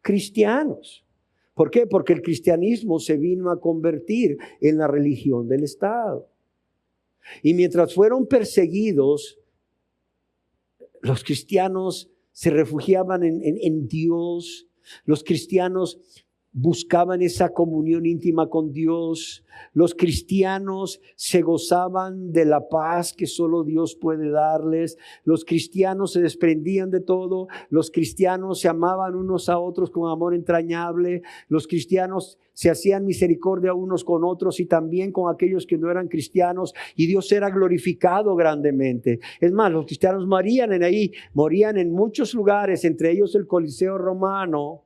cristianos. ¿Por qué? Porque el cristianismo se vino a convertir en la religión del Estado. Y mientras fueron perseguidos, los cristianos se refugiaban en Dios. Los cristianos buscaban esa comunión íntima con Dios. Los cristianos se gozaban de la paz que solo Dios puede darles. Los cristianos se desprendían de todo. Los cristianos se amaban unos a otros con amor entrañable. Los cristianos se hacían misericordia unos con otros y también con aquellos que no eran cristianos, y Dios era glorificado grandemente. Es más, los cristianos morían en muchos lugares, entre ellos el Coliseo Romano,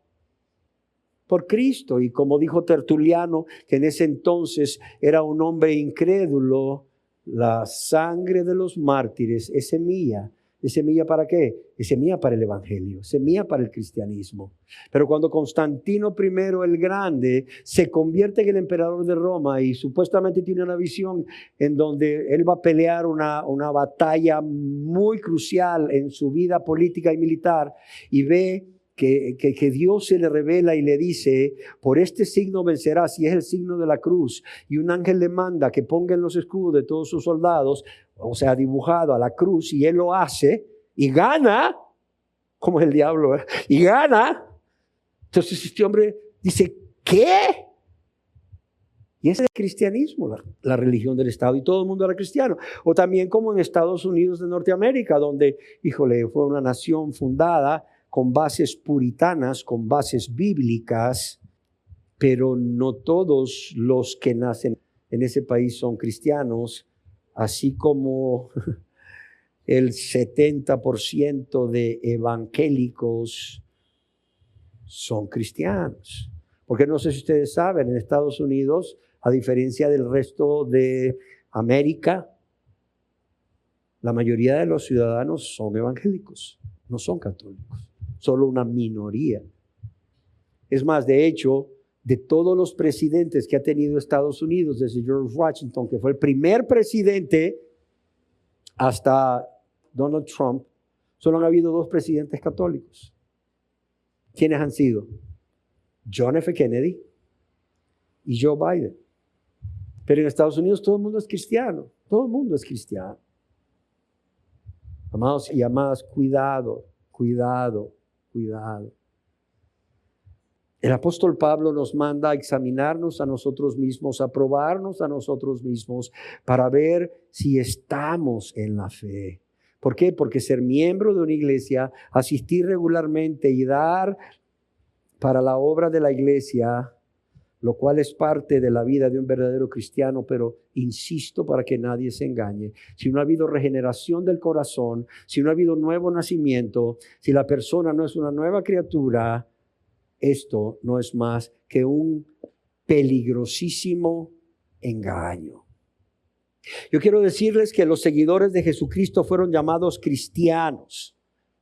por Cristo. Y como dijo Tertuliano, que en ese entonces era un hombre incrédulo, la sangre de los mártires es semilla ¿Es semilla para qué? Es semilla para el evangelio, semilla para el cristianismo. Pero cuando Constantino I el Grande se convierte en el emperador de Roma y supuestamente tiene una visión en donde él va a pelear una batalla muy crucial en su vida política y militar, y ve que Dios se le revela y le dice: por este signo vencerás, y es el signo de la cruz, y un ángel le manda que pongan los escudos de todos sus soldados, o sea, dibujado a la cruz, y él lo hace y gana, como el diablo, y gana. Entonces este hombre dice: ¿qué? Y ese es el cristianismo, la religión del Estado, y todo el mundo era cristiano. O también como en Estados Unidos de Norteamérica, donde, híjole, fue una nación fundada con bases puritanas, con bases bíblicas, pero no todos los que nacen en ese país son cristianos, así como el 70% de evangélicos son cristianos. Porque no sé si ustedes saben, en Estados Unidos, a diferencia del resto de América, la mayoría de los ciudadanos son evangélicos, no son católicos. Solo una minoría. Es más, de hecho, de todos los presidentes que ha tenido Estados Unidos, desde George Washington, que fue el primer presidente, hasta Donald Trump, solo han habido 2 presidentes católicos. ¿Quiénes han sido? John F. Kennedy y Joe Biden. Pero en Estados Unidos todo el mundo es cristiano. Todo el mundo es cristiano. Amados y amadas, cuidado, cuidado. Cuidado. El apóstol Pablo nos manda a examinarnos a nosotros mismos, a probarnos a nosotros mismos para ver si estamos en la fe. ¿Por qué? Porque ser miembro de una iglesia, asistir regularmente y dar para la obra de la iglesia, lo cual es parte de la vida de un verdadero cristiano, pero insisto para que nadie se engañe. Si no ha habido regeneración del corazón, si no ha habido nuevo nacimiento, si la persona no es una nueva criatura, esto no es más que un peligrosísimo engaño. Yo quiero decirles que los seguidores de Jesucristo fueron llamados cristianos.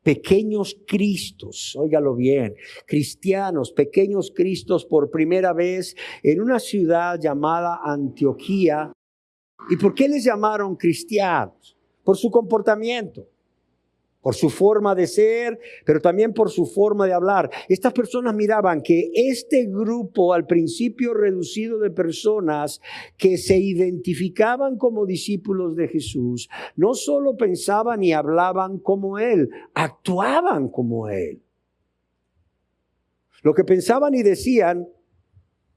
Pequeños Cristos, óigalo bien, cristianos, pequeños Cristos por primera vez en una ciudad llamada Antioquía. ¿Y por qué les llamaron cristianos? Por su comportamiento, por su forma de ser, pero también por su forma de hablar. Estas personas miraban que este grupo, al principio reducido de personas que se identificaban como discípulos de Jesús, no solo pensaban y hablaban como Él, actuaban como Él. Lo que pensaban y decían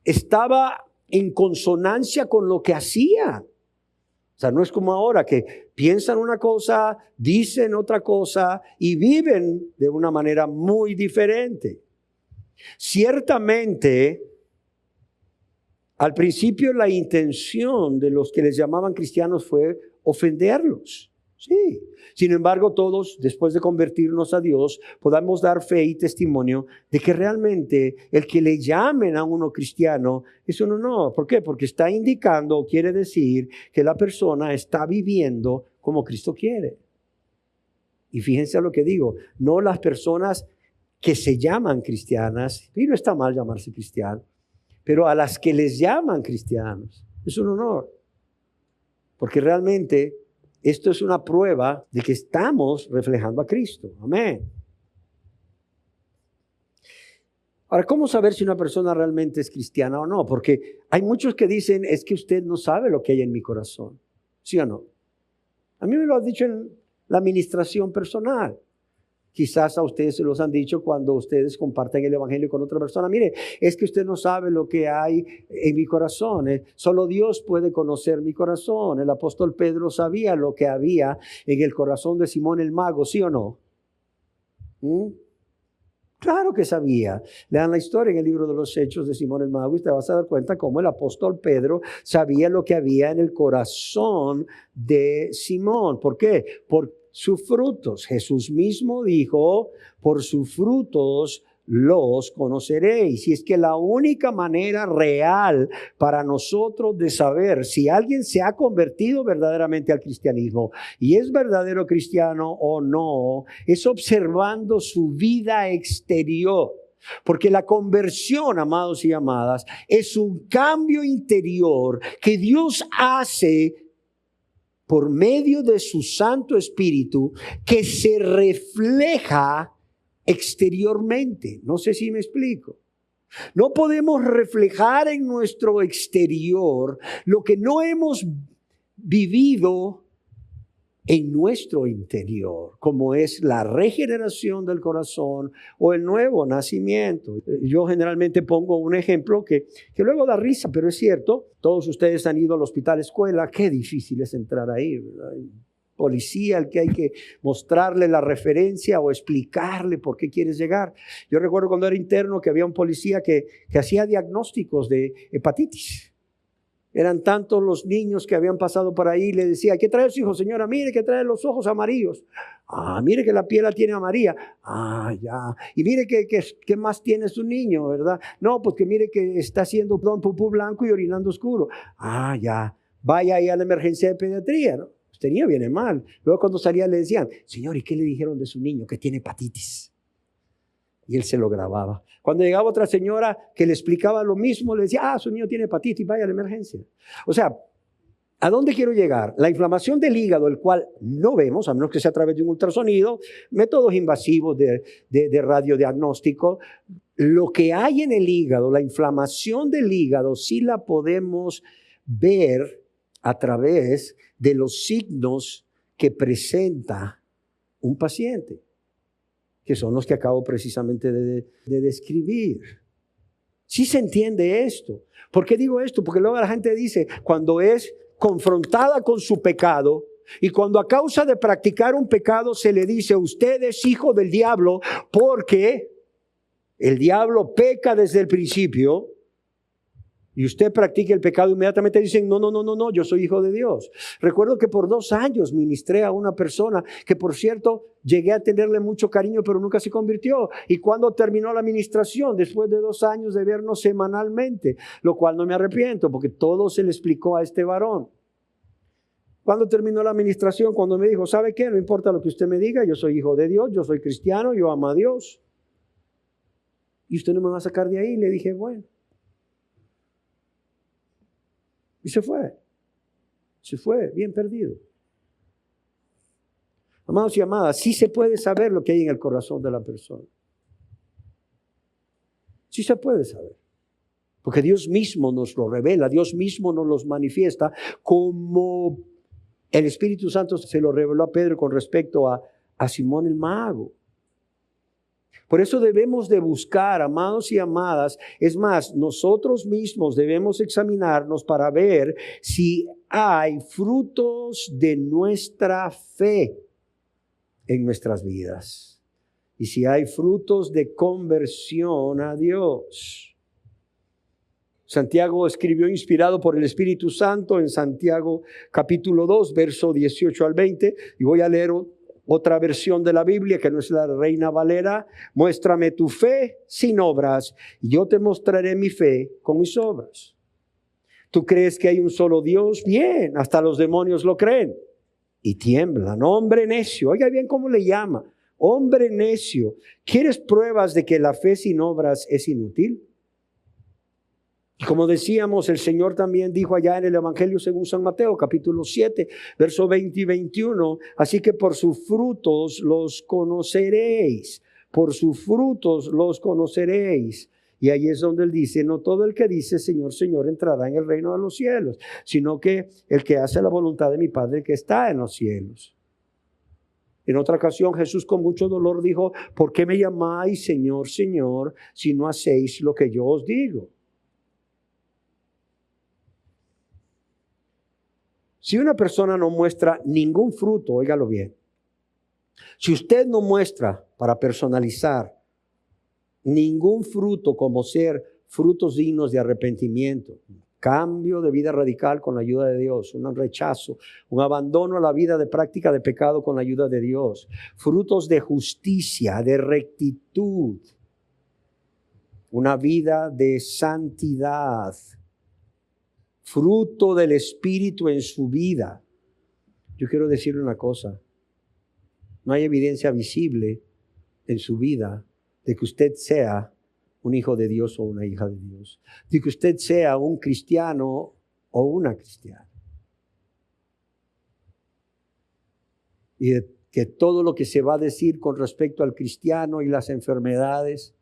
estaba en consonancia con lo que hacían. O sea, no es como ahora que piensan una cosa, dicen otra cosa y viven de una manera muy diferente. Ciertamente, al principio la intención de los que les llamaban cristianos fue ofenderlos. Sí. Sin embargo, todos, después de convertirnos a Dios, podamos dar fe y testimonio de que realmente el que le llamen a uno cristiano es un honor. ¿Por qué? Porque está indicando o quiere decir que la persona está viviendo como Cristo quiere. Y fíjense a lo que digo, no las personas que se llaman cristianas, y no está mal llamarse cristiano, pero a las que les llaman cristianos, es un honor. Porque realmente esto es una prueba de que estamos reflejando a Cristo. Amén. Ahora, ¿cómo saber si una persona realmente es cristiana o no? Porque hay muchos que dicen, es que usted no sabe lo que hay en mi corazón. ¿Sí o no? A mí me lo han dicho en la administración personal. Quizás a ustedes se los han dicho cuando ustedes comparten el evangelio con otra persona. Mire, es que usted no sabe lo que hay en mi corazón. Solo Dios puede conocer mi corazón. El apóstol Pedro sabía lo que había en el corazón de Simón el mago, ¿sí o no? Claro que sabía. Lean la historia en el libro de los Hechos de Simón el mago y te vas a dar cuenta cómo el apóstol Pedro sabía lo que había en el corazón de Simón. ¿Por qué? Por sus frutos. Jesús mismo dijo, por sus frutos los conoceréis. Y es que la única manera real para nosotros de saber si alguien se ha convertido verdaderamente al cristianismo y es verdadero cristiano o no, es observando su vida exterior. Porque la conversión, amados y amadas, es un cambio interior que Dios hace por medio de su Santo Espíritu, que se refleja exteriormente. No sé si me explico. No podemos reflejar en nuestro exterior lo que no hemos vivido en nuestro interior, como es la regeneración del corazón o el nuevo nacimiento. Yo generalmente pongo un ejemplo que luego da risa, pero es cierto. Todos ustedes han ido al hospital escuela, qué difícil es entrar ahí, ¿verdad? Policía al que hay que mostrarle la referencia o explicarle por qué quieres llegar. Yo recuerdo cuando era interno que había un policía que hacía diagnósticos de hepatitis. Eran tantos los niños que habían pasado por ahí, le decía, ¿qué trae su hijo, señora? Mire que trae los ojos amarillos. Ah, mire que la piel la tiene amarilla. Ah, ya. Y mire que más tiene su niño, ¿verdad? No, pues que mire que está haciendo pupú blanco y orinando oscuro. Ah, ya. Vaya ahí a la emergencia de pediatría, ¿no? Pues tenía viene mal. Luego cuando salía le decían, señor, ¿y qué le dijeron de su niño? Que tiene hepatitis. Y él se lo grababa. Cuando llegaba otra señora que le explicaba lo mismo, le decía, su niño tiene hepatitis, vaya a la emergencia. O sea, ¿a dónde quiero llegar? La inflamación del hígado, el cual no vemos, a menos que sea a través de un ultrasonido, métodos invasivos de radiodiagnóstico, lo que hay en el hígado, la inflamación del hígado, sí la podemos ver a través de los signos que presenta un paciente, que son los que acabo precisamente de describir. Sí se entiende esto. ¿Por qué digo esto? Porque luego la gente dice, cuando es confrontada con su pecado y cuando a causa de practicar un pecado se le dice, usted es hijo del diablo porque el diablo peca desde el principio y usted practica el pecado, inmediatamente dicen, no, yo soy hijo de Dios. Recuerdo que por 2 años ministré a una persona que, por cierto, llegué a tenerle mucho cariño, pero nunca se convirtió. Y cuando terminó la ministración, después de 2 años de vernos semanalmente, lo cual no me arrepiento, porque todo se le explicó a este varón. Cuando terminó la administración, cuando me dijo, ¿sabe qué? No importa lo que usted me diga, yo soy hijo de Dios, yo soy cristiano, yo amo a Dios. Y usted no me va a sacar de ahí. Le dije, bueno. Y se fue bien perdido. Amados y amadas, sí se puede saber lo que hay en el corazón de la persona. Sí se puede saber. Porque Dios mismo nos lo revela, Dios mismo nos los manifiesta, como el Espíritu Santo se lo reveló a Pedro con respecto a Simón el mago. Por eso debemos de buscar, amados y amadas, es más, nosotros mismos debemos examinarnos para ver si hay frutos de nuestra fe en nuestras vidas y si hay frutos de conversión a Dios. Santiago escribió inspirado por el Espíritu Santo en Santiago capítulo 2, verso 18 al 20, y voy a leer otra versión de la Biblia que no es la Reina Valera. Muéstrame tu fe sin obras y yo te mostraré mi fe con mis obras. ¿Tú crees que hay un solo Dios? Bien, hasta los demonios lo creen y tiemblan. Hombre necio, oiga bien cómo le llama. Hombre necio, ¿quieres pruebas de que la fe sin obras es inútil? Y como decíamos, el Señor también dijo allá en el Evangelio según San Mateo, capítulo 7, verso 20 y 21, así que por sus frutos los conoceréis, por sus frutos los conoceréis. Y ahí es donde él dice, no todo el que dice Señor, Señor entrará en el reino de los cielos, sino que el que hace la voluntad de mi Padre que está en los cielos. En otra ocasión Jesús con mucho dolor dijo, ¿por qué me llamáis Señor, Señor, si no hacéis lo que yo os digo? Si una persona no muestra ningún fruto, óigalo bien, si usted no muestra, para personalizar, ningún fruto como ser frutos dignos de arrepentimiento, cambio de vida radical con la ayuda de Dios, un rechazo, un abandono a la vida de práctica de pecado con la ayuda de Dios, frutos de justicia, de rectitud, una vida de santidad, fruto del Espíritu en su vida. Yo quiero decirle una cosa, no hay evidencia visible en su vida de que usted sea un hijo de Dios o una hija de Dios, de que usted sea un cristiano o una cristiana. Y de que todo lo que se va a decir con respecto al cristiano y las enfermedades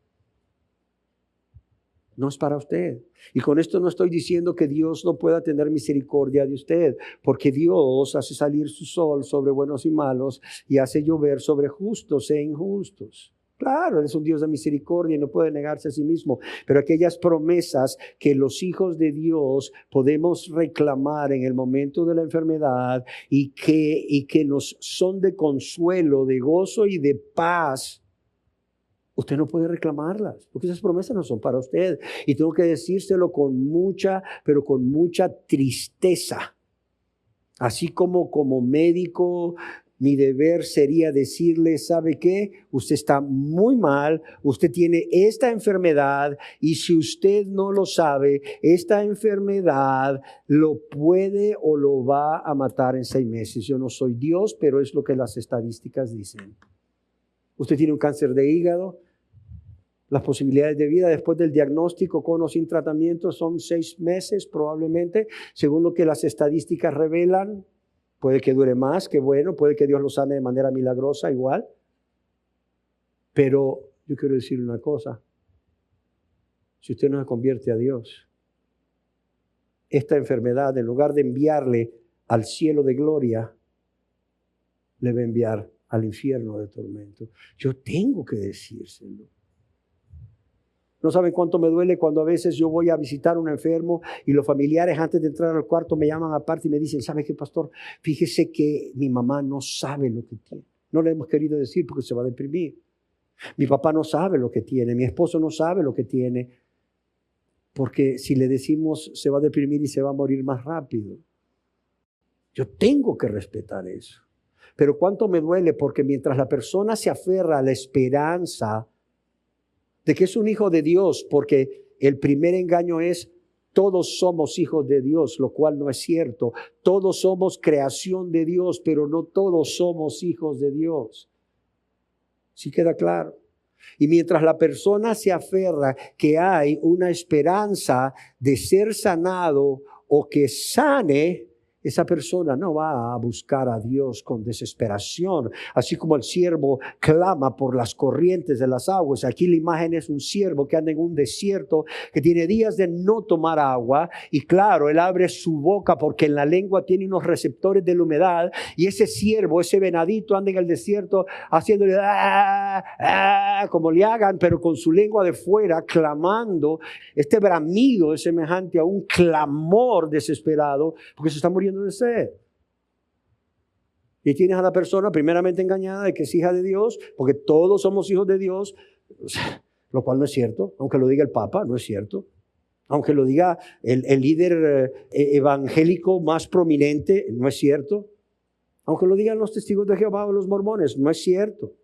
no es para usted. Y con esto no estoy diciendo que Dios no pueda tener misericordia de usted, porque Dios hace salir su sol sobre buenos y malos y hace llover sobre justos e injustos. Claro, Él es un Dios de misericordia y no puede negarse a sí mismo, pero aquellas promesas que los hijos de Dios podemos reclamar en el momento de la enfermedad y que nos son de consuelo, de gozo y de paz, usted no puede reclamarlas, porque esas promesas no son para usted. Y tengo que decírselo con mucha, pero con mucha tristeza. Así como médico, mi deber sería decirle, ¿sabe qué? Usted está muy mal, usted tiene esta enfermedad y si usted no lo sabe, esta enfermedad lo puede o lo va a matar en 6 meses. Yo no soy Dios, pero es lo que las estadísticas dicen. Usted tiene un cáncer de hígado. Las posibilidades de vida después del diagnóstico con o sin tratamiento son 6 meses probablemente, según lo que las estadísticas revelan. Puede que dure más, que bueno, puede que Dios lo sane de manera milagrosa igual. Pero yo quiero decir una cosa. Si usted no se convierte a Dios, esta enfermedad, en lugar de enviarle al cielo de gloria, le va a enviar al infierno de tormento. Yo tengo que decírselo. No saben cuánto me duele cuando a veces yo voy a visitar a un enfermo y los familiares antes de entrar al cuarto me llaman aparte y me dicen, ¿sabe qué, pastor? Fíjese que mi mamá no sabe lo que tiene. No le hemos querido decir porque se va a deprimir. Mi papá no sabe lo que tiene. Mi esposo no sabe lo que tiene. Porque si le decimos se va a deprimir y se va a morir más rápido. Yo tengo que respetar eso. Pero cuánto me duele porque mientras la persona se aferra a la esperanza de que es un hijo de Dios, porque el primer engaño es todos somos hijos de Dios, lo cual no es cierto. Todos somos creación de Dios, pero no todos somos hijos de Dios. ¿Sí queda claro? Y mientras la persona se aferra que hay una esperanza de ser sanado o que sane, esa persona no va a buscar a Dios con desesperación, así como el siervo clama por las corrientes de las aguas. Aquí la imagen es un siervo que anda en un desierto, que tiene días de no tomar agua, y claro, él abre su boca porque en la lengua tiene unos receptores de la humedad, y ese siervo, ese venadito anda en el desierto haciéndole como le hagan, pero con su lengua de fuera, clamando. Este bramido es semejante a un clamor desesperado, porque se está muriendo de sed. Y tienes a la persona primeramente engañada de que es hija de Dios, porque todos somos hijos de Dios, lo cual no es cierto, aunque lo diga el Papa, no es cierto. Aunque lo diga el líder evangélico más prominente, no es cierto. Aunque lo digan los testigos de Jehová o los mormones, no es cierto.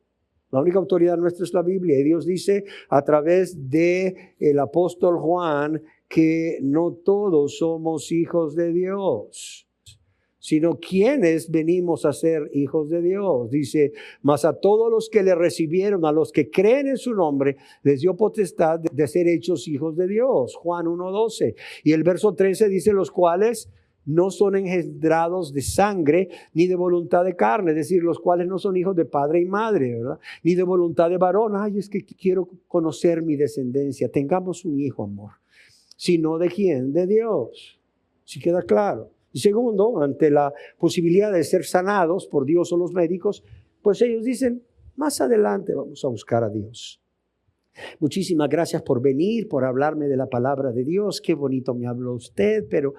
La única autoridad nuestra es la Biblia, y Dios dice a través de el apóstol Juan que no todos somos hijos de Dios, sino quienes venimos a ser hijos de Dios. Dice, mas a todos los que le recibieron, a los que creen en su nombre, les dio potestad de ser hechos hijos de Dios. Juan 1:12. Y el verso 13 dice, los cuales no son engendrados de sangre, ni de voluntad de carne, es decir, los cuales no son hijos de padre y madre, ¿verdad? Ni de voluntad de varón. Ay, es que quiero conocer mi descendencia. Tengamos un hijo, amor. Sino de quién? De Dios. ¿Sí queda claro? Y segundo, ante la posibilidad de ser sanados por Dios o los médicos, pues ellos dicen, más adelante vamos a buscar a Dios. Muchísimas gracias por venir, por hablarme de la palabra de Dios. Qué bonito me habló usted, pero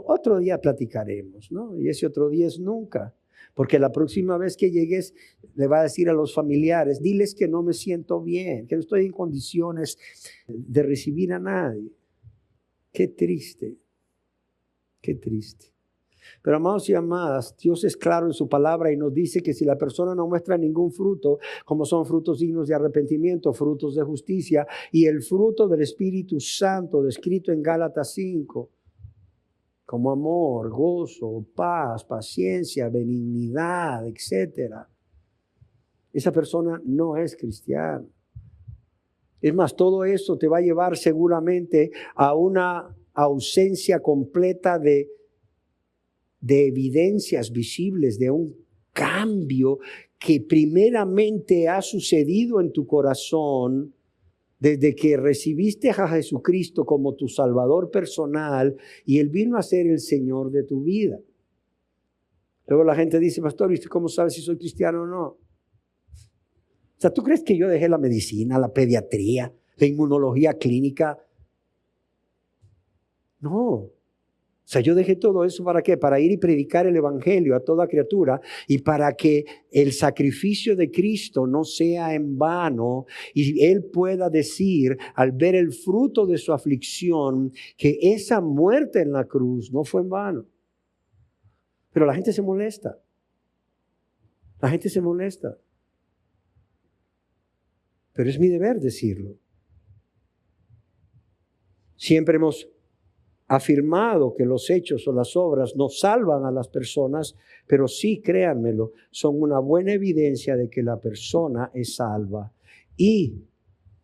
otro día platicaremos, ¿no? Y ese otro día es nunca. Porque la próxima vez que llegues, le va a decir a los familiares, diles que no me siento bien, que no estoy en condiciones de recibir a nadie. Qué triste, qué triste. Pero amados y amadas, Dios es claro en su palabra y nos dice que si la persona no muestra ningún fruto, como son frutos dignos de arrepentimiento, frutos de justicia y el fruto del Espíritu Santo descrito en Gálatas 5, como amor, gozo, paz, paciencia, benignidad, etc. Esa persona no es cristiana. Es más, todo eso te va a llevar seguramente a una ausencia completa de evidencias visibles de un cambio que primeramente ha sucedido en tu corazón desde que recibiste a Jesucristo como tu Salvador personal y Él vino a ser el Señor de tu vida. Luego la gente dice, pastor, ¿y usted cómo sabe si soy cristiano o no? O sea, ¿tú crees que yo dejé la medicina, la pediatría, la inmunología clínica? No. O sea, yo dejé todo eso ¿para qué? Para ir y predicar el evangelio a toda criatura y para que el sacrificio de Cristo no sea en vano y Él pueda decir al ver el fruto de su aflicción que esa muerte en la cruz no fue en vano. Pero la gente se molesta. La gente se molesta. Pero es mi deber decirlo. Siempre hemos afirmado que los hechos o las obras no salvan a las personas, pero sí, créanmelo, son una buena evidencia de que la persona es salva. Y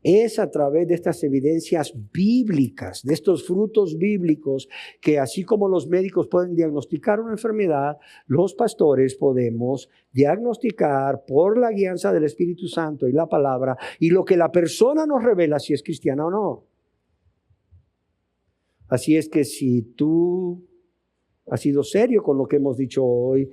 es a través de estas evidencias bíblicas, de estos frutos bíblicos, que así como los médicos pueden diagnosticar una enfermedad, los pastores podemos diagnosticar por la guianza del Espíritu Santo y la palabra, y lo que la persona nos revela si es cristiana o no. Así es que si tú has sido serio con lo que hemos dicho hoy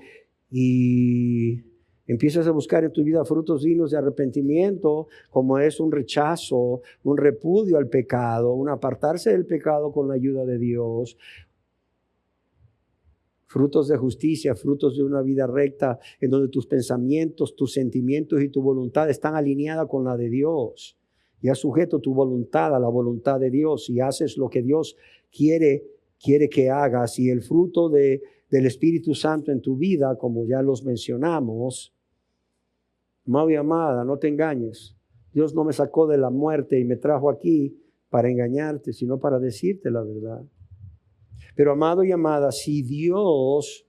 y empiezas a buscar en tu vida frutos dignos de arrepentimiento, como es un rechazo, un repudio al pecado, un apartarse del pecado con la ayuda de Dios, frutos de justicia, frutos de una vida recta, en donde tus pensamientos, tus sentimientos y tu voluntad están alineadas con la de Dios. Y has sujeto tu voluntad a la voluntad de Dios y haces lo que Dios quiere que hagas, y el fruto del Espíritu Santo en tu vida, como ya los mencionamos. Amado y amada, no te engañes. Dios no me sacó de la muerte y me trajo aquí para engañarte, sino para decirte la verdad. Pero amado y amada, si Dios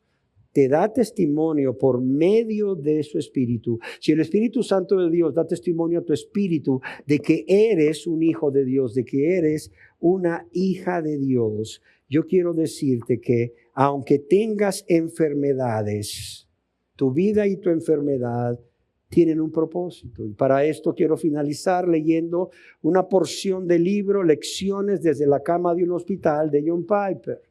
te da testimonio por medio de su Espíritu, si el Espíritu Santo de Dios da testimonio a tu espíritu de que eres un hijo de Dios, de que eres una hija de Dios, yo quiero decirte que aunque tengas enfermedades, tu vida y tu enfermedad tienen un propósito. Y para esto quiero finalizar leyendo una porción del libro Lecciones desde la cama de un hospital de John Piper.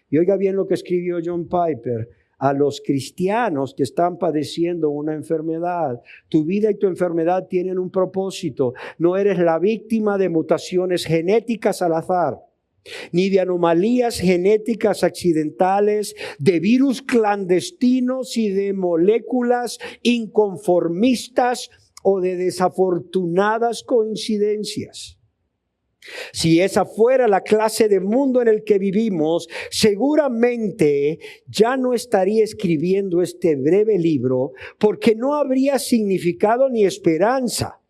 Y oiga bien lo que escribió John Piper. A los cristianos que están padeciendo una enfermedad, tu vida y tu enfermedad tienen un propósito. No eres la víctima de mutaciones genéticas al azar, ni de anomalías genéticas accidentales, de virus clandestinos y de moléculas inconformistas o de desafortunadas coincidencias. Si esa fuera la clase de mundo en el que vivimos, seguramente ya no estaría escribiendo este breve libro, porque no habría significado ni esperanza.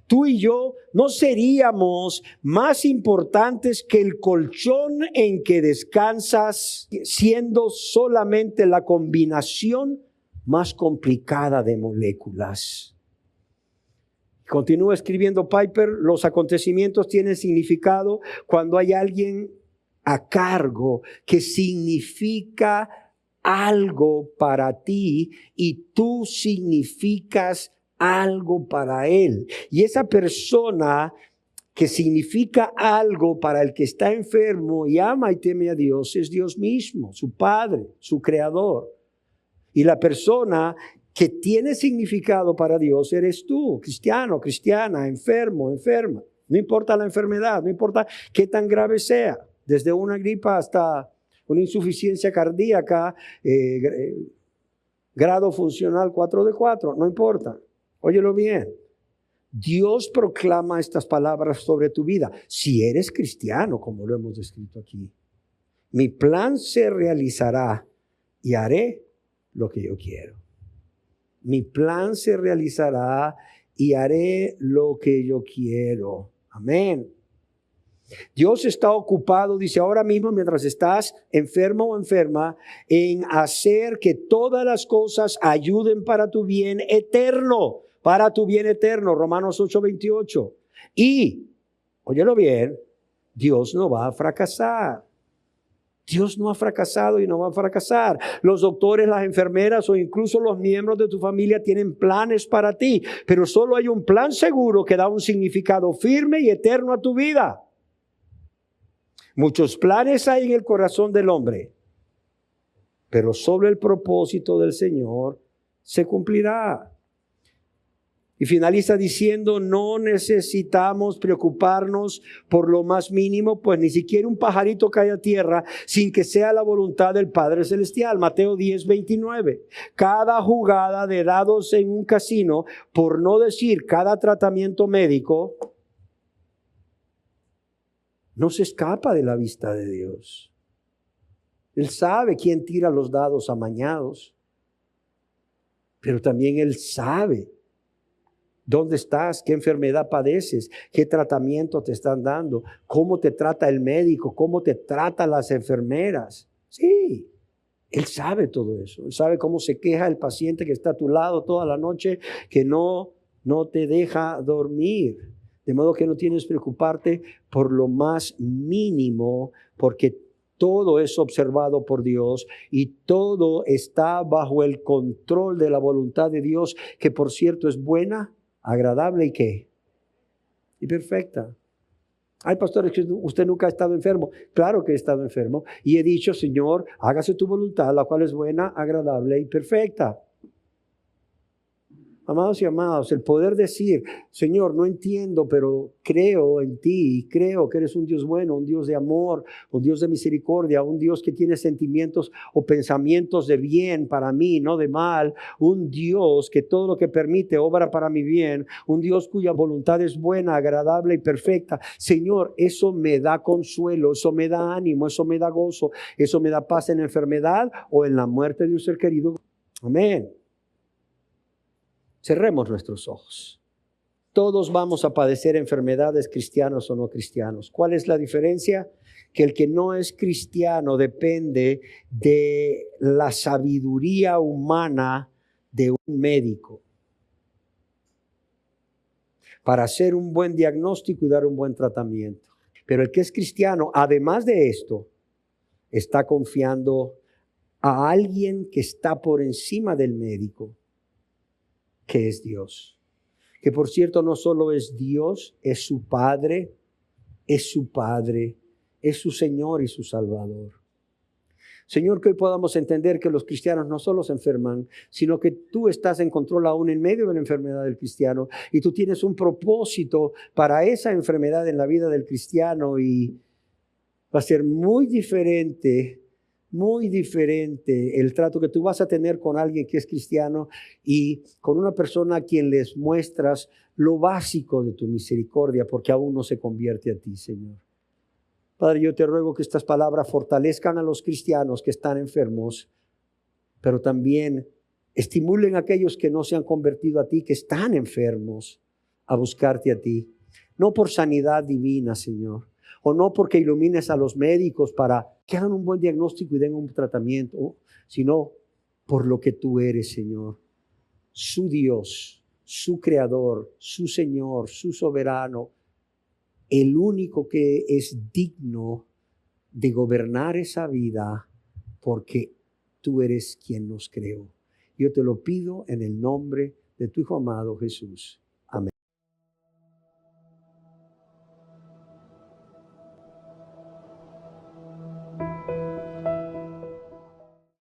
Tú y yo no seríamos más importantes que el colchón en que descansas, siendo solamente la combinación más complicada de moléculas. Continúa escribiendo Piper, los acontecimientos tienen significado cuando hay alguien a cargo que significa algo para ti y tú significas algo para él. Y esa persona que significa algo para el que está enfermo y ama y teme a Dios es Dios mismo, su Padre, su Creador. Y la persona que tiene significado para Dios eres tú, cristiano, cristiana, enfermo, enferma. No importa la enfermedad, no importa qué tan grave sea, desde una gripa hasta una insuficiencia cardíaca, grado funcional 4 de 4, no importa. Óyelo bien. Dios proclama estas palabras sobre tu vida. Si eres cristiano, como lo hemos descrito aquí, mi plan se realizará y haré lo que yo quiero. Mi plan se realizará y haré lo que yo quiero. Amén. Dios está ocupado, dice ahora mismo, mientras estás enfermo o enferma, en hacer que todas las cosas ayuden para tu bien eterno. Para tu bien eterno. Romanos 8:28. Y, óyelo bien, Dios no va a fracasar. Dios no ha fracasado y no va a fracasar. Los doctores, las enfermeras o incluso los miembros de tu familia tienen planes para ti, pero solo hay un plan seguro que da un significado firme y eterno a tu vida. Muchos planes hay en el corazón del hombre, pero solo el propósito del Señor se cumplirá. Y finaliza diciendo, no necesitamos preocuparnos por lo más mínimo, pues ni siquiera un pajarito cae a tierra sin que sea la voluntad del Padre Celestial. Mateo 10:29. Cada jugada de dados en un casino, por no decir cada tratamiento médico, no se escapa de la vista de Dios. Él sabe quién tira los dados amañados, pero también Él sabe dónde estás, qué enfermedad padeces, qué tratamiento te están dando, cómo te trata el médico, cómo te tratan las enfermeras. Sí, Él sabe todo eso. Él sabe cómo se queja el paciente que está a tu lado toda la noche, que no te deja dormir. De modo que no tienes que preocuparte por lo más mínimo, porque todo es observado por Dios y todo está bajo el control de la voluntad de Dios, que por cierto es buena, agradable y ¿qué? Y perfecta. Ay, pastor, es que usted nunca ha estado enfermo. Claro que he estado enfermo y he dicho, Señor, hágase tu voluntad, la cual es buena, agradable y perfecta. Amados y amados, el poder decir, Señor, no entiendo, pero creo en ti y creo que eres un Dios bueno, un Dios de amor, un Dios de misericordia, un Dios que tiene sentimientos o pensamientos de bien para mí, no de mal, un Dios que todo lo que permite obra para mi bien, un Dios cuya voluntad es buena, agradable y perfecta. Señor, eso me da consuelo, eso me da ánimo, eso me da gozo, eso me da paz en la enfermedad o en la muerte de un ser querido. Amén. Cerremos nuestros ojos. Todos vamos a padecer enfermedades, cristianos o no cristianos. ¿Cuál es la diferencia? Que el que no es cristiano depende de la sabiduría humana de un médico para hacer un buen diagnóstico y dar un buen tratamiento. Pero el que es cristiano, además de esto, está confiando a alguien que está por encima del médico, que es Dios. Que por cierto no solo es Dios, es su Padre, es su Padre, es su Señor y su Salvador. Señor, que hoy podamos entender que los cristianos no solo se enferman, sino que tú estás en control aún en medio de la enfermedad del cristiano y tú tienes un propósito para esa enfermedad en la vida del cristiano y va a ser muy diferente el trato que tú vas a tener con alguien que es cristiano y con una persona a quien les muestras lo básico de tu misericordia, porque aún no se convierte a ti, Señor. Padre, yo te ruego que estas palabras fortalezcan a los cristianos que están enfermos, pero también estimulen a aquellos que no se han convertido a ti, que están enfermos, a buscarte a ti. No por sanidad divina, Señor, o no porque ilumines a los médicos para que hagan un buen diagnóstico y den un tratamiento, sino por lo que tú eres, Señor, su Dios, su Creador, su Señor, su Soberano, el único que es digno de gobernar esa vida, porque tú eres quien nos creó. Yo te lo pido en el nombre de tu Hijo amado Jesús.